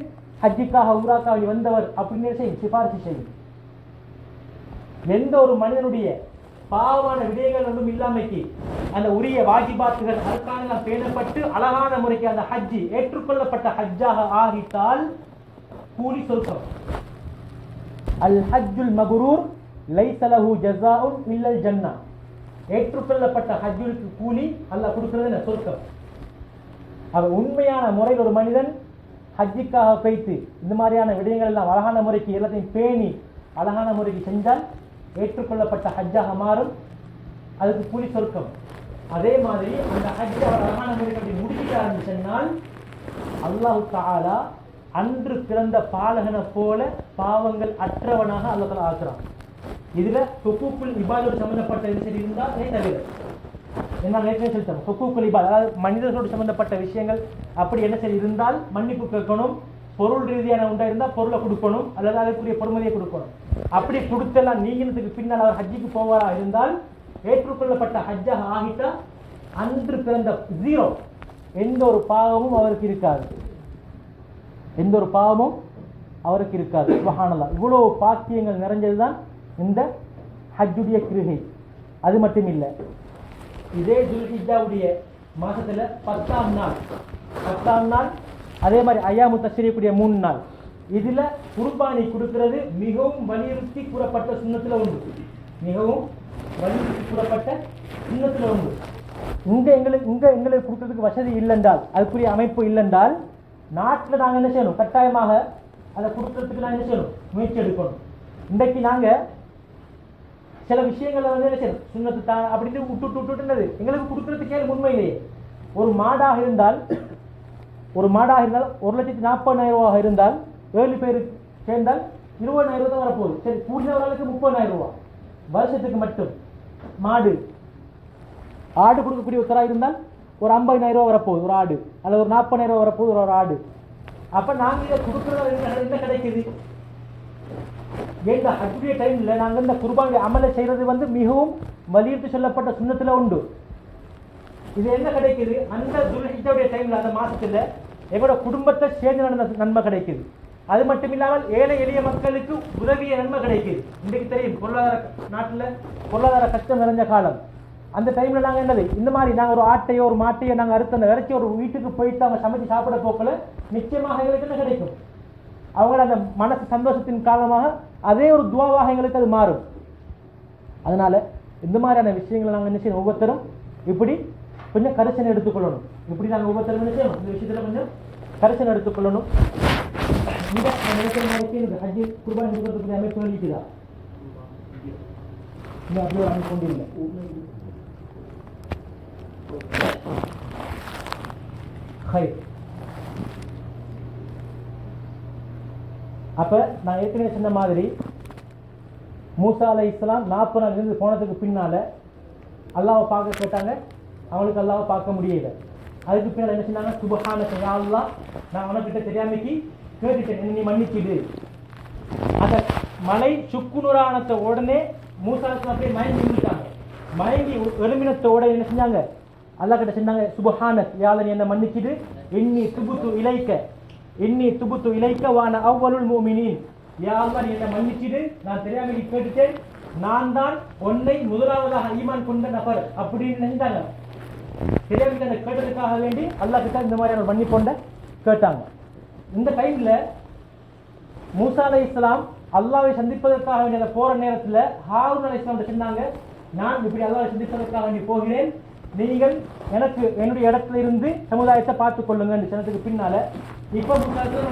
ஹஜ்ஜிக்காக உம்ராக்காக வந்தவர் அப்படின்னு செய்யும், சிபாரிசு செய்யும். எந்த ஒரு மனிதனுடைய பாவமான விடயங்கள் ஒன்றும் இல்லாமைக்கு அந்த உரிய வாஜிபாத்துகள் அதற்கான பேணப்பட்டு அழகான முறைக்கு அந்த ஹஜ்ஜி ஏற்றுக்கொள்ளப்பட்ட ஹஜ்ஜாக ஆகிட்டால் கூலி சொர்க்கம். அல் ஹஜ்ஜுல் மப்ரூர் லைஸ லஹு ஜஸாஉன் இல்லல் ஜன்னா, ஏற்றுக்கொள்ளப்பட்ட ஹஜ்ஜுக்கு கூலி அல்லாஹ் கொடுக்கிறது என்ன, சொர்க்கம். அவர் உண்மையான முறையில் ஒரு மனிதன் ஹஜ்ஜிக்காக போய்த்து இந்த மாதிரியான விடயங்கள் எல்லாம் அழகான முறைக்கு எல்லாத்தையும் பேணி அழகான முறைக்கு செஞ்சால் ஏற்றுக்கொள்ளப்பட்ட ஹஜ்ஜாக மாறும், அதுக்கு கூலி சொர்க்கம். அதே மாதிரி அந்த ஹஜ் அவர் அழகான முறைக்கு முடிச்சுட்டாருன்னு சொன்னால் அல்லாஹ் தஆலா அன்று பிறந்த பாலகனை போல பாவங்கள் அற்றவனாக அல்லாஹ் தஆலா ஆக்குறான். இதுல ஹுக்கூக்குல் இபாதோடு சம்பந்தப்பட்ட விஷயம் இருந்தால் தவிர என்ன நேற்று சொல்லிட்டோம், ஹுக்கூக்குல் இபாத் அதாவது மனிதர்களோடு சம்பந்தப்பட்ட விஷயங்கள் அப்படி என்ன சரி இருந்தால் மன்னிப்பு கேட்கணும், பொருள் ரீதியான உண்டா இருந்தால் பொருளை கொடுக்கணும் அல்லது அதற்குரிய பொறுமதியை கொடுக்கணும். அப்படி கொடுத்தெல்லாம் நீங்கினதுக்கு பின்னால் அவர் ஹஜ்ஜிக்கு போவாரா இருந்தால் ஏற்றுக்கொள்ளப்பட்ட ஹஜ்ஜாக ஆகிட்டா அன்று பிறந்த ஜீரோ, எந்த ஒரு பாவமும் அவருக்கு இருக்காது, எந்த ஒரு பாவமும் அவருக்கு இருக்காது. சுப்ஹானல்லாஹ், இவ்வளவு பாக்கியங்கள் நிறைஞ்சதுதான் இந்த ஹஜ்ஜுடைய கிருகை. அது மட்டும் இல்லை, இதே துல்ஹிஜ்ஜாவுடைய மாசத்துல 10ஆம் நாள் அதே மாதிரி ஐயாமு தஷ்ரீக்குடைய 3 நாள் இதுல குர்பானி கொடுக்கிறது மிகவும் வலியுறுத்தி கூறப்பட்ட சுன்னத்துல ஒன்று, மிகவும் வலியுறுத்தி கூறப்பட்ட சுன்னத்துல ஒன்று. எங்களுக்கு கொடுக்கறதுக்கு வசதி இல்லைன்றால், அதுக்குரிய அமைப்பு இல்லைன்றால், நாட்டில் நாங்கள் என்ன செய்யணும்? கட்டாயமாக அதை கொடுக்கறதுக்கு நாங்கள் என்ன செய்யணும்? முயற்சி எடுக்கணும். இன்றைக்கு நாங்கள் சில விஷயங்களை வந்து என்ன செய்யணும்? சுண்ணத்து தான் அப்படின்னு விட்டுட்டுன்னது எங்களுக்கு கொடுக்கறதுக்கே உண்மையிலேயே. ஒரு மாடாக இருந்தால் 1,40,000 இருந்தால் 7 பேர் சேர்ந்தால் 20,000 தான் வரப்போகுது. சரி, கூடிய ஒரு ஆளுக்கு 30,000 வருஷத்துக்கு மட்டும். ஆடு கொடுக்கக்கூடிய ஒருத்தராக இருந்தால் ஒரு 50,000 வரப்போகுது ஒரு ஆடு, அல்லது ஒரு 40,000 வரப்போகுது ஒரு ஆடு. அப்ப நாங்க இதை கொடுக்கறது என்ன கிடைக்குது? ஏங்க ஹஜ்ஜுடைய டைம்ல நாங்க இந்த குர்பானுடைய அமலை செய்யறது வந்து மிகவும் வலியுறுத்தி சொல்லப்பட்ட சுண்ணத்துல உண்டு. இது என்ன கிடைக்குது? அந்த துல்ஹிஜ்ஜுடைய டைம்ல, அந்த மாசத்துல எங்களோட குடும்பத்தை சேர்ந்து நடந்த நன்மை கிடைக்குது. அது மட்டும் இல்லாமல் ஏழை எளிய மக்களுக்கு உதவிய நன்மை கிடைக்குது. இன்றைக்கு தெரியும் பொருளாதார கஷ்டம் நிறைஞ்ச காலம். அந்த டைம்ல நாங்க என்னது, இந்த மாதிரி நாங்க ஒரு ஆட்டையோ ஒரு மாட்டையோ நாங்க அறுத்த அந்த இறைச்சி ஒரு வீட்டுக்கு போயிட்டு அவங்க சமைச்சு சாப்பிட போக்கல நிச்சயமாக எங்களுக்கு என்ன கிடைக்கும்? அவங்களோட அந்த மனசு சந்தோஷத்தின் காரணமாக அதே ஒரு துவாவாக எங்களுக்கு அது மாறும். அதனால இந்த மாதிரியான விஷயங்களை நாங்கள் என்ன செய்யணும்? ஒவ்வொருத்தரும் இப்படி கொஞ்சம் கரிசனை எடுத்துக்கொள்ளணும். இப்படி நாங்கள் ஒவ்வொருத்தரும் என்ன செய்யணும்? இந்த விஷயத்துல கொஞ்சம் கரிசனை எடுத்துக்கொள்ளணும். இந்த நினைக்கிற ஹஜ்ஜி குர்பானி கொடுக்கறதுக்கு அமைப்பு இருக்குதா? இன்னும் அப்படியே அமைப்பு கொண்டு இல்லை. அப்ப நான் ஏற்கனவே சொன்ன மாதிரி மூசா அலைஹிஸ்ஸலாம் 40 நாள் இருந்து போனதுக்கு பின்னால அல்லாஹ்வை பார்க்க கேட்டாங்க. அவங்களுக்கு அல்லாஹ்வை பார்க்க முடியல. அதுக்கு பின்னால என்ன சொன்னாங்க? சுப்ஹானக யா அல்லாஹ், நான் உனக்கிட்ட தெரியாமைக்கு கேட்டுட்டேன், நீ மன்னிச்சிடு. அந்த மலை சுக்குநூறானத்த உடனே மூசா அலைஹிஸ்ஸலாம் அப்படியே மயங்கி விழுந்தாங்க. மயங்கி எழுமினத்தோட என்ன செஞ்சாங்க? அல்லாஹ் கிட்ட சொன்னாங்க, சுப்ஹானக் யா அல்லாஹ், நீ என்ன மன்னிச்சிடு. இன்னி துபுத்து இலைக்க வான அவ்வலுல் முஃமினீன். யா அல்லாஹ், நீ என்ன மன்னிச்சிடு, நான் தெரியாம கேட்டுட்டேன், நான் தான் உன்னை முதலாவதாக ஈமான் கொண்ட நபர் அப்படின்னு நினைச்சாங்க. தெரியாம அந்த கேட்டதுக்காக வேண்டி அல்லாஹ் கிட்ட இந்த மாதிரியான மன்னிப்பொண்ட கேட்டாங்க. இந்த டைம்ல மூசா அலைஹிஸ்ஸலாம் அல்லாஹ்வை சந்திப்பதற்காக வேண்டிய போற நேரத்துல ஹாரூன் அலைஹிஸ்ஸலாம் சொன்னாங்க, நான் இப்படி அல்லாஹ்வை சந்திப்பதற்காக வேண்டி போகிறேன், நீங்கள் எனக்கு என்னுடைய இடத்துல இருந்து சமுதாயத்தை பார்த்துக் கொள்ளுங்க சொன்னதுக்கு பின்னால இப்ப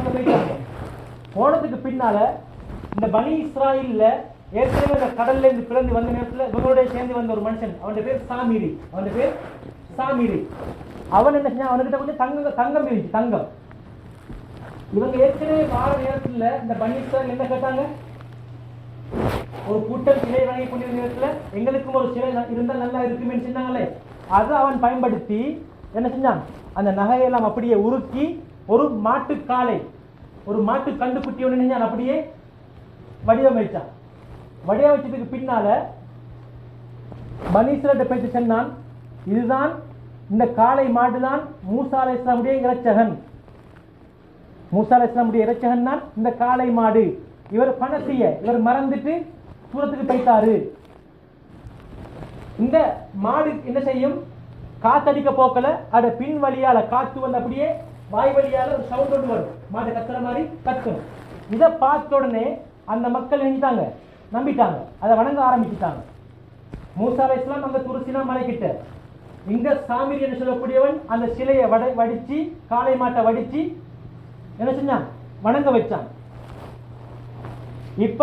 போயிட்டாங்க. போனதுக்கு பின்னால இந்த பனி இஸ்ராயில்ல ஏற்கனவே இந்த கடல்ல இருந்து பிறந்து வந்த நேரத்துல இவங்களோட சேர்ந்து வந்த ஒரு மனுஷன், அவனுடைய பேர் சாமிரி. அவன் என்ன செஞ்சான்? அவன்கிட்ட கொஞ்சம் தங்கம் இருந்துச்சு, தங்கம். இவங்க ஏற்கனவே வார நேரத்துல இந்த பனி இஸ்ராயில் என்ன கேட்டாங்க? ஒரு கூட்டம் சிலை வழங்கி கொண்டிருந்த நேரத்துல எங்களுக்கும் ஒரு சிலை இருந்தால் நல்லா இருக்குமே சொன்னாங்களே, அதை அவன் பயன்படுத்தி என்ன செஞ்சான்? அந்த நகையெல்லாம் அப்படியே உருக்கி ஒரு மாட்டு கண்டுக்குட்டி ஒன்று செஞ்சான், அப்படியே வடிவமைச்சான். வடிவமைச்சதுக்கு பின்னால பனி இஸ்ராயீல்கிட்ட போயிட்டு சொன்னான், இதுதான் இந்த காளை மாடுதான் மூசா அலைஹிஸ்ஸலாமுடைய இறைச்சகன். மூசா அலைஹிஸ்ஸலாமுடைய இறைச்சகன் தான் இந்த காளை மாடு. இவர் இவர் மறந்துட்டு தூரத்துக்கு போயிட்டாரு. இந்த மாடு என்ன செய்யும்? காத்தடிக்க போக்கல அட பின் வழியால காத்து வந்து அப்படியே வாய் வழியால ஒரு சவுண்ட் ஒன்று வரும், மாடு கத்துற மாதிரி கத்தும். இதை பார்த்த உடனே அந்த மக்கள் நினைத்தாங்க, நம்பிட்டாங்க, அதை வணங்க ஆரம்பிச்சுட்டாங்க. மூசா அலைஹிஸ்ஸலாம் அங்க துருசினா மலைக்கிட்ட, இங்க சாமிரி என்று சொல்லக்கூடியவன் அந்த சிலையை வடிச்சு, காளை மாட்டை வடிச்சு என்ன செஞ்சான்? வணங்க வச்சான். இப்ப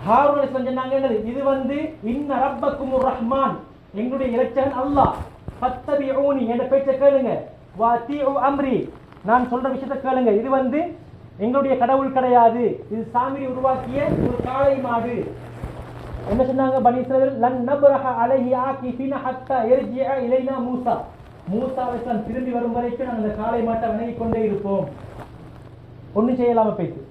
ஹாரூன் அலைஹிஸ்ஸலாம் சொன்னாங்க, இது வந்து இன்ன ரப்பக்குமுர் ரஹ்மான், எங்களுடைய இறைச்சகன் அல்லாஹ், ஃபத்தபிஊனி, என்ற பேச்சை கேளுங்க, வஅதீஉ அம்ரி, நான் சொல்ற விஷயத்தை கேளுங்க, இது வந்து எங்களுடைய கடவுள் கிடையாது, இது சாமிரி உருவாக்கிய ஒரு காளை மாடு. என்ன சொன்னாங்க பனி இஸ்ராயீல்? லன் நப்ரஹ அலைஹி ஆகிஃபின ஹத்தா யர்ஜிஅ இலைனா மூசா அலைஹிஸ்ஸலாம் திரும்பி வரும் வரைக்கும் நாங்கள் அந்த காளை மாட்டை வணங்கிக் கொண்டே இருப்போம். ஒன்றும் செய்யலாம போயிட்டு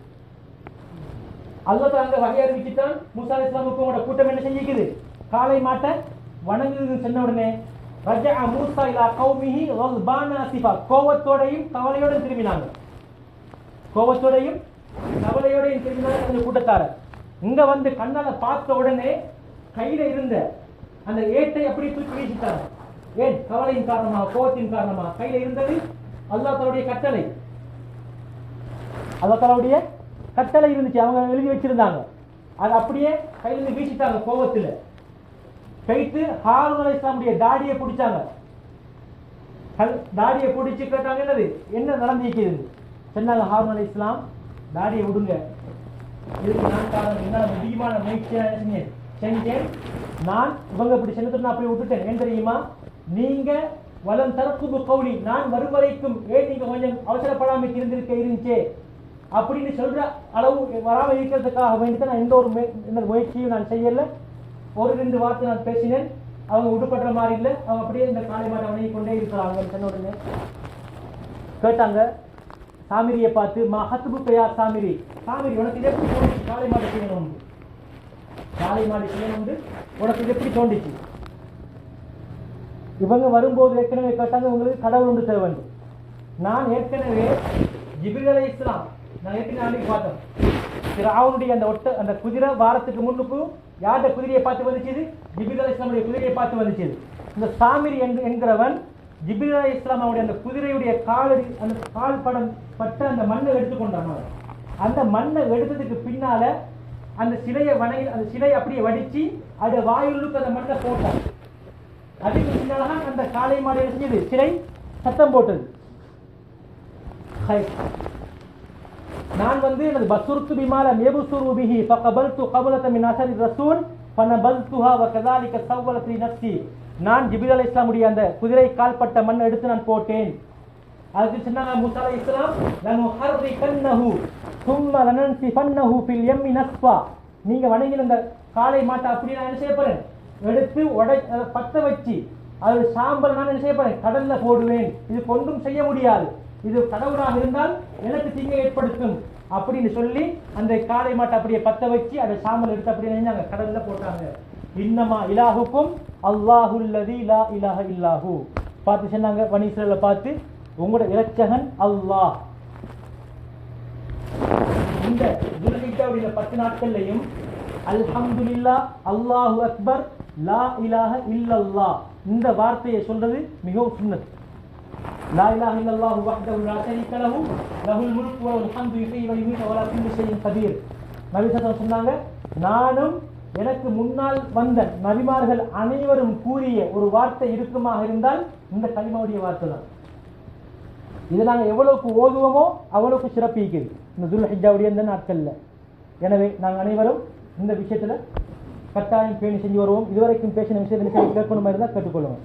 அல்லாஹ் அங்க வகை அறிவிச்சுட்டான். மூசா அலைஹிஸ்ஸலாமுக்கு கூட்டம் என்ன செஞ்சிக்குது? காளை மாட்டை வணங்குதுன்னு சொன்ன உடனே ரஜஅ மூசா இலா கௌமிஹி கல்பான அஸிஃபா, கோவத்தோடையும் கவலையோடையும் திரும்பினாங்க. அந்த கூட்டத்தாரர் இங்க வந்து கண்ணால பார்த்த உடனே கையில இருந்த அந்த ஏட்டை அப்படி தூக்கி வீசிட்டாங்க. ஏன்? கவலையின் காரணமாக, கோபத்தின் காரணமாக. கையில இருந்தது அல்லாஹ் தஆலாவுடைய கட்டளை இருந்துச்சு, அவங்க எழுதி வச்சிருந்தாங்க. அது அப்படியே கையில இருந்து வீசிட்டாங்க கோபத்துல. போயிட்டு ஹாரூன் அலைஹிஸ்ஸலாமுடைய தாடியை பிடிச்சாங்க. தாடியை பிடிச்சி கேட்டாங்க, என்னது என்ன நடந்திருக்கிறது? சொன்னாங்க, ஹாரூன் அலைஹிஸ்ஸலாம் தாடியை விடுங்க, இதுக்கு நான் காரணம், என்னால் அதிகமான முயற்சியை செஞ்சேன், நான் இவங்க இப்படி செஞ்சு நான் அப்படி விட்டுட்டேன். ஏன் தெரியுமா? நீங்க வலம் தரப்பு கௌலி, நான் வரும் வரைக்கும் ஏன் நீங்க கொஞ்சம் அவசரப்படாம இருந்துச்சே அப்படின்னு சொல்ற அளவு வராம இருக்கிறதுக்காக வேண்டிதான் நான் எந்த ஒரு முயற்சியும் நான் செய்யல. ஒரு 2 வார்த்தை நான் பேசினேன், அவங்க விடுபடுற மாதிரி இல்லை, அவங்க அப்படியே இந்த காலை மாட்டை வணங்கி கொண்டே இருக்கிறாங்க. சொன்ன உடனே கேட்டாங்க சாமிரியை பார்த்து, மா ஹத்துபு பெயா சாமிரி, சாமிரி உனக்கு இது எப்படி தோண்டிச்சு காலை மாட்டை செய்யணும், காலை மாட்டை செய்யணும் உனக்கு இது எப்படி தோண்டிச்சு? இவங்க வரும்போது ஏற்கனவே கேட்டாங்க, உங்களுக்கு கடவுள் ஒன்று தேவை. நான் ஏற்கனவே ஜிப்ரீல் அலைஹிஸ்ஸலாம் நான் ஏற்கனவே பார்த்தோம், ஃபிரௌனுடைய அந்த குதிரை வாரத்துக்கு முன்னுக்கு யாருடைய குதிரையை பார்த்து வந்துச்சு? ஜிப்ரீல் அலைஹிஸ்ஸலாமுடைய குதிரையை பார்த்து வந்துச்சு. இந்த சாமிரி என்கிறவன் ஜிப்ரீல் அலைஹிஸ்ஸலாமுடைய அந்த குதிரையுடைய அந்த கால் படம் பட்ட அந்த மண்ணை எடுத்துக்கொண்டான். அந்த மண்ணை எடுத்ததுக்கு பின்னால அந்த சிலையை அந்த சிலை அப்படியே வடிச்சு அதை வாயுள்ளுக்கு அந்த மண்ணை போட்டான். அதுக்கு பின்னால்தான் அந்த காளை மாடு செஞ்சது, சிலை சத்தம் போட்டது. நான் எனது பஸ்ஸுர்து பிமால மேபுசுரு பிஹி ஃபகபல்து கபலத மின் அஸரி ரசூல் ஃபனபல்துஹா வகதாலிக ஸவ்வலத் லி நஃப்ஸி. நான் ஜிப்ரீல் அலைஹிஸ்ஸலாமுடைய அந்த குதிரை கால்பட்ட மண் எடுத்து நான் போட்டேன். அதுக்கு சொன்னாங்க மூஸா அலைஹிஸ்ஸலாம், லனுஹர்ரிகன்னஹு ثم لننسفنه في اليم نسفا. நீங்க வணங்கின அந்த காளை மாட்டை அப்படி நான் என்ன செய்ய போறேன், எடுத்து பத்த வச்சு அது சாம்பல் நான் என்ன செய்ய போறேன், கடல்ல போடுவேன். இது கொண்டும் செய்ய முடியாது, இது கடவுளாக இருந்தால் எனக்கு தீங்கை ஏற்படுத்தும் அப்படின்னு சொல்லி அந்த காளை மாட்டை அப்படியே பத்த வச்சு அதை சாம்பல் எடுத்து அப்படியே கடல்ல போட்டாங்க. இன்னமா இலாஹுக்கும் அல்லாஹுல்லதி லா இலாஹ இல்லாஹு. பார்த்து சொன்னாங்க பனி இஸ்ரவேலை பார்த்து, உங்களோட இரட்சகன் அல்லாஹ். இந்த துல்ஹிஜ்ஜாவுடைய 10 நாட்கள்லையும் அல்ஹம்துலில்லாஹ், அல்லாஹு அக்பர், லா இலாஹ இல்லல்லாஹ் இந்த வார்த்தையை சொல்றது மிகவும் சுன்னத். லா இலாஹ இல்லல்லாஹு வஹ்தஹு லா ஷரீக லஹு லஹுல் முல்கு வ லஹுல் ஹம்து யுஹ்யி வ யுமீத்து வ அலா குல்லி ஷைஇன் கதீர். நபி ஸல்லல்லாஹு சொன்னாங்க, நானும் எனக்கு முன்னால் வந்த நபிமார்கள் அனைவரும் கூறிய ஒரு வார்த்தை இருக்குமாக இருந்தால் இந்த கலிமாவுடைய வார்த்தை தான். இதை நாங்கள் எவ்வளவுக்கு ஓதுவோமோ அவ்வளவுக்கு சிறப்பிக்குது இந்த துல்ஹிஜ்ஜாவுடைய இந்த நாட்கள்ல. எனவே நாங்கள் அனைவரும் இந்த விஷயத்துல கட்டாயம் பேணி செஞ்சு வருவோம். இதுவரைக்கும் பேசின விஷயத்தை கேட்கணுமா இருந்தால் கேட்டுக்கொள்ளுவோம்.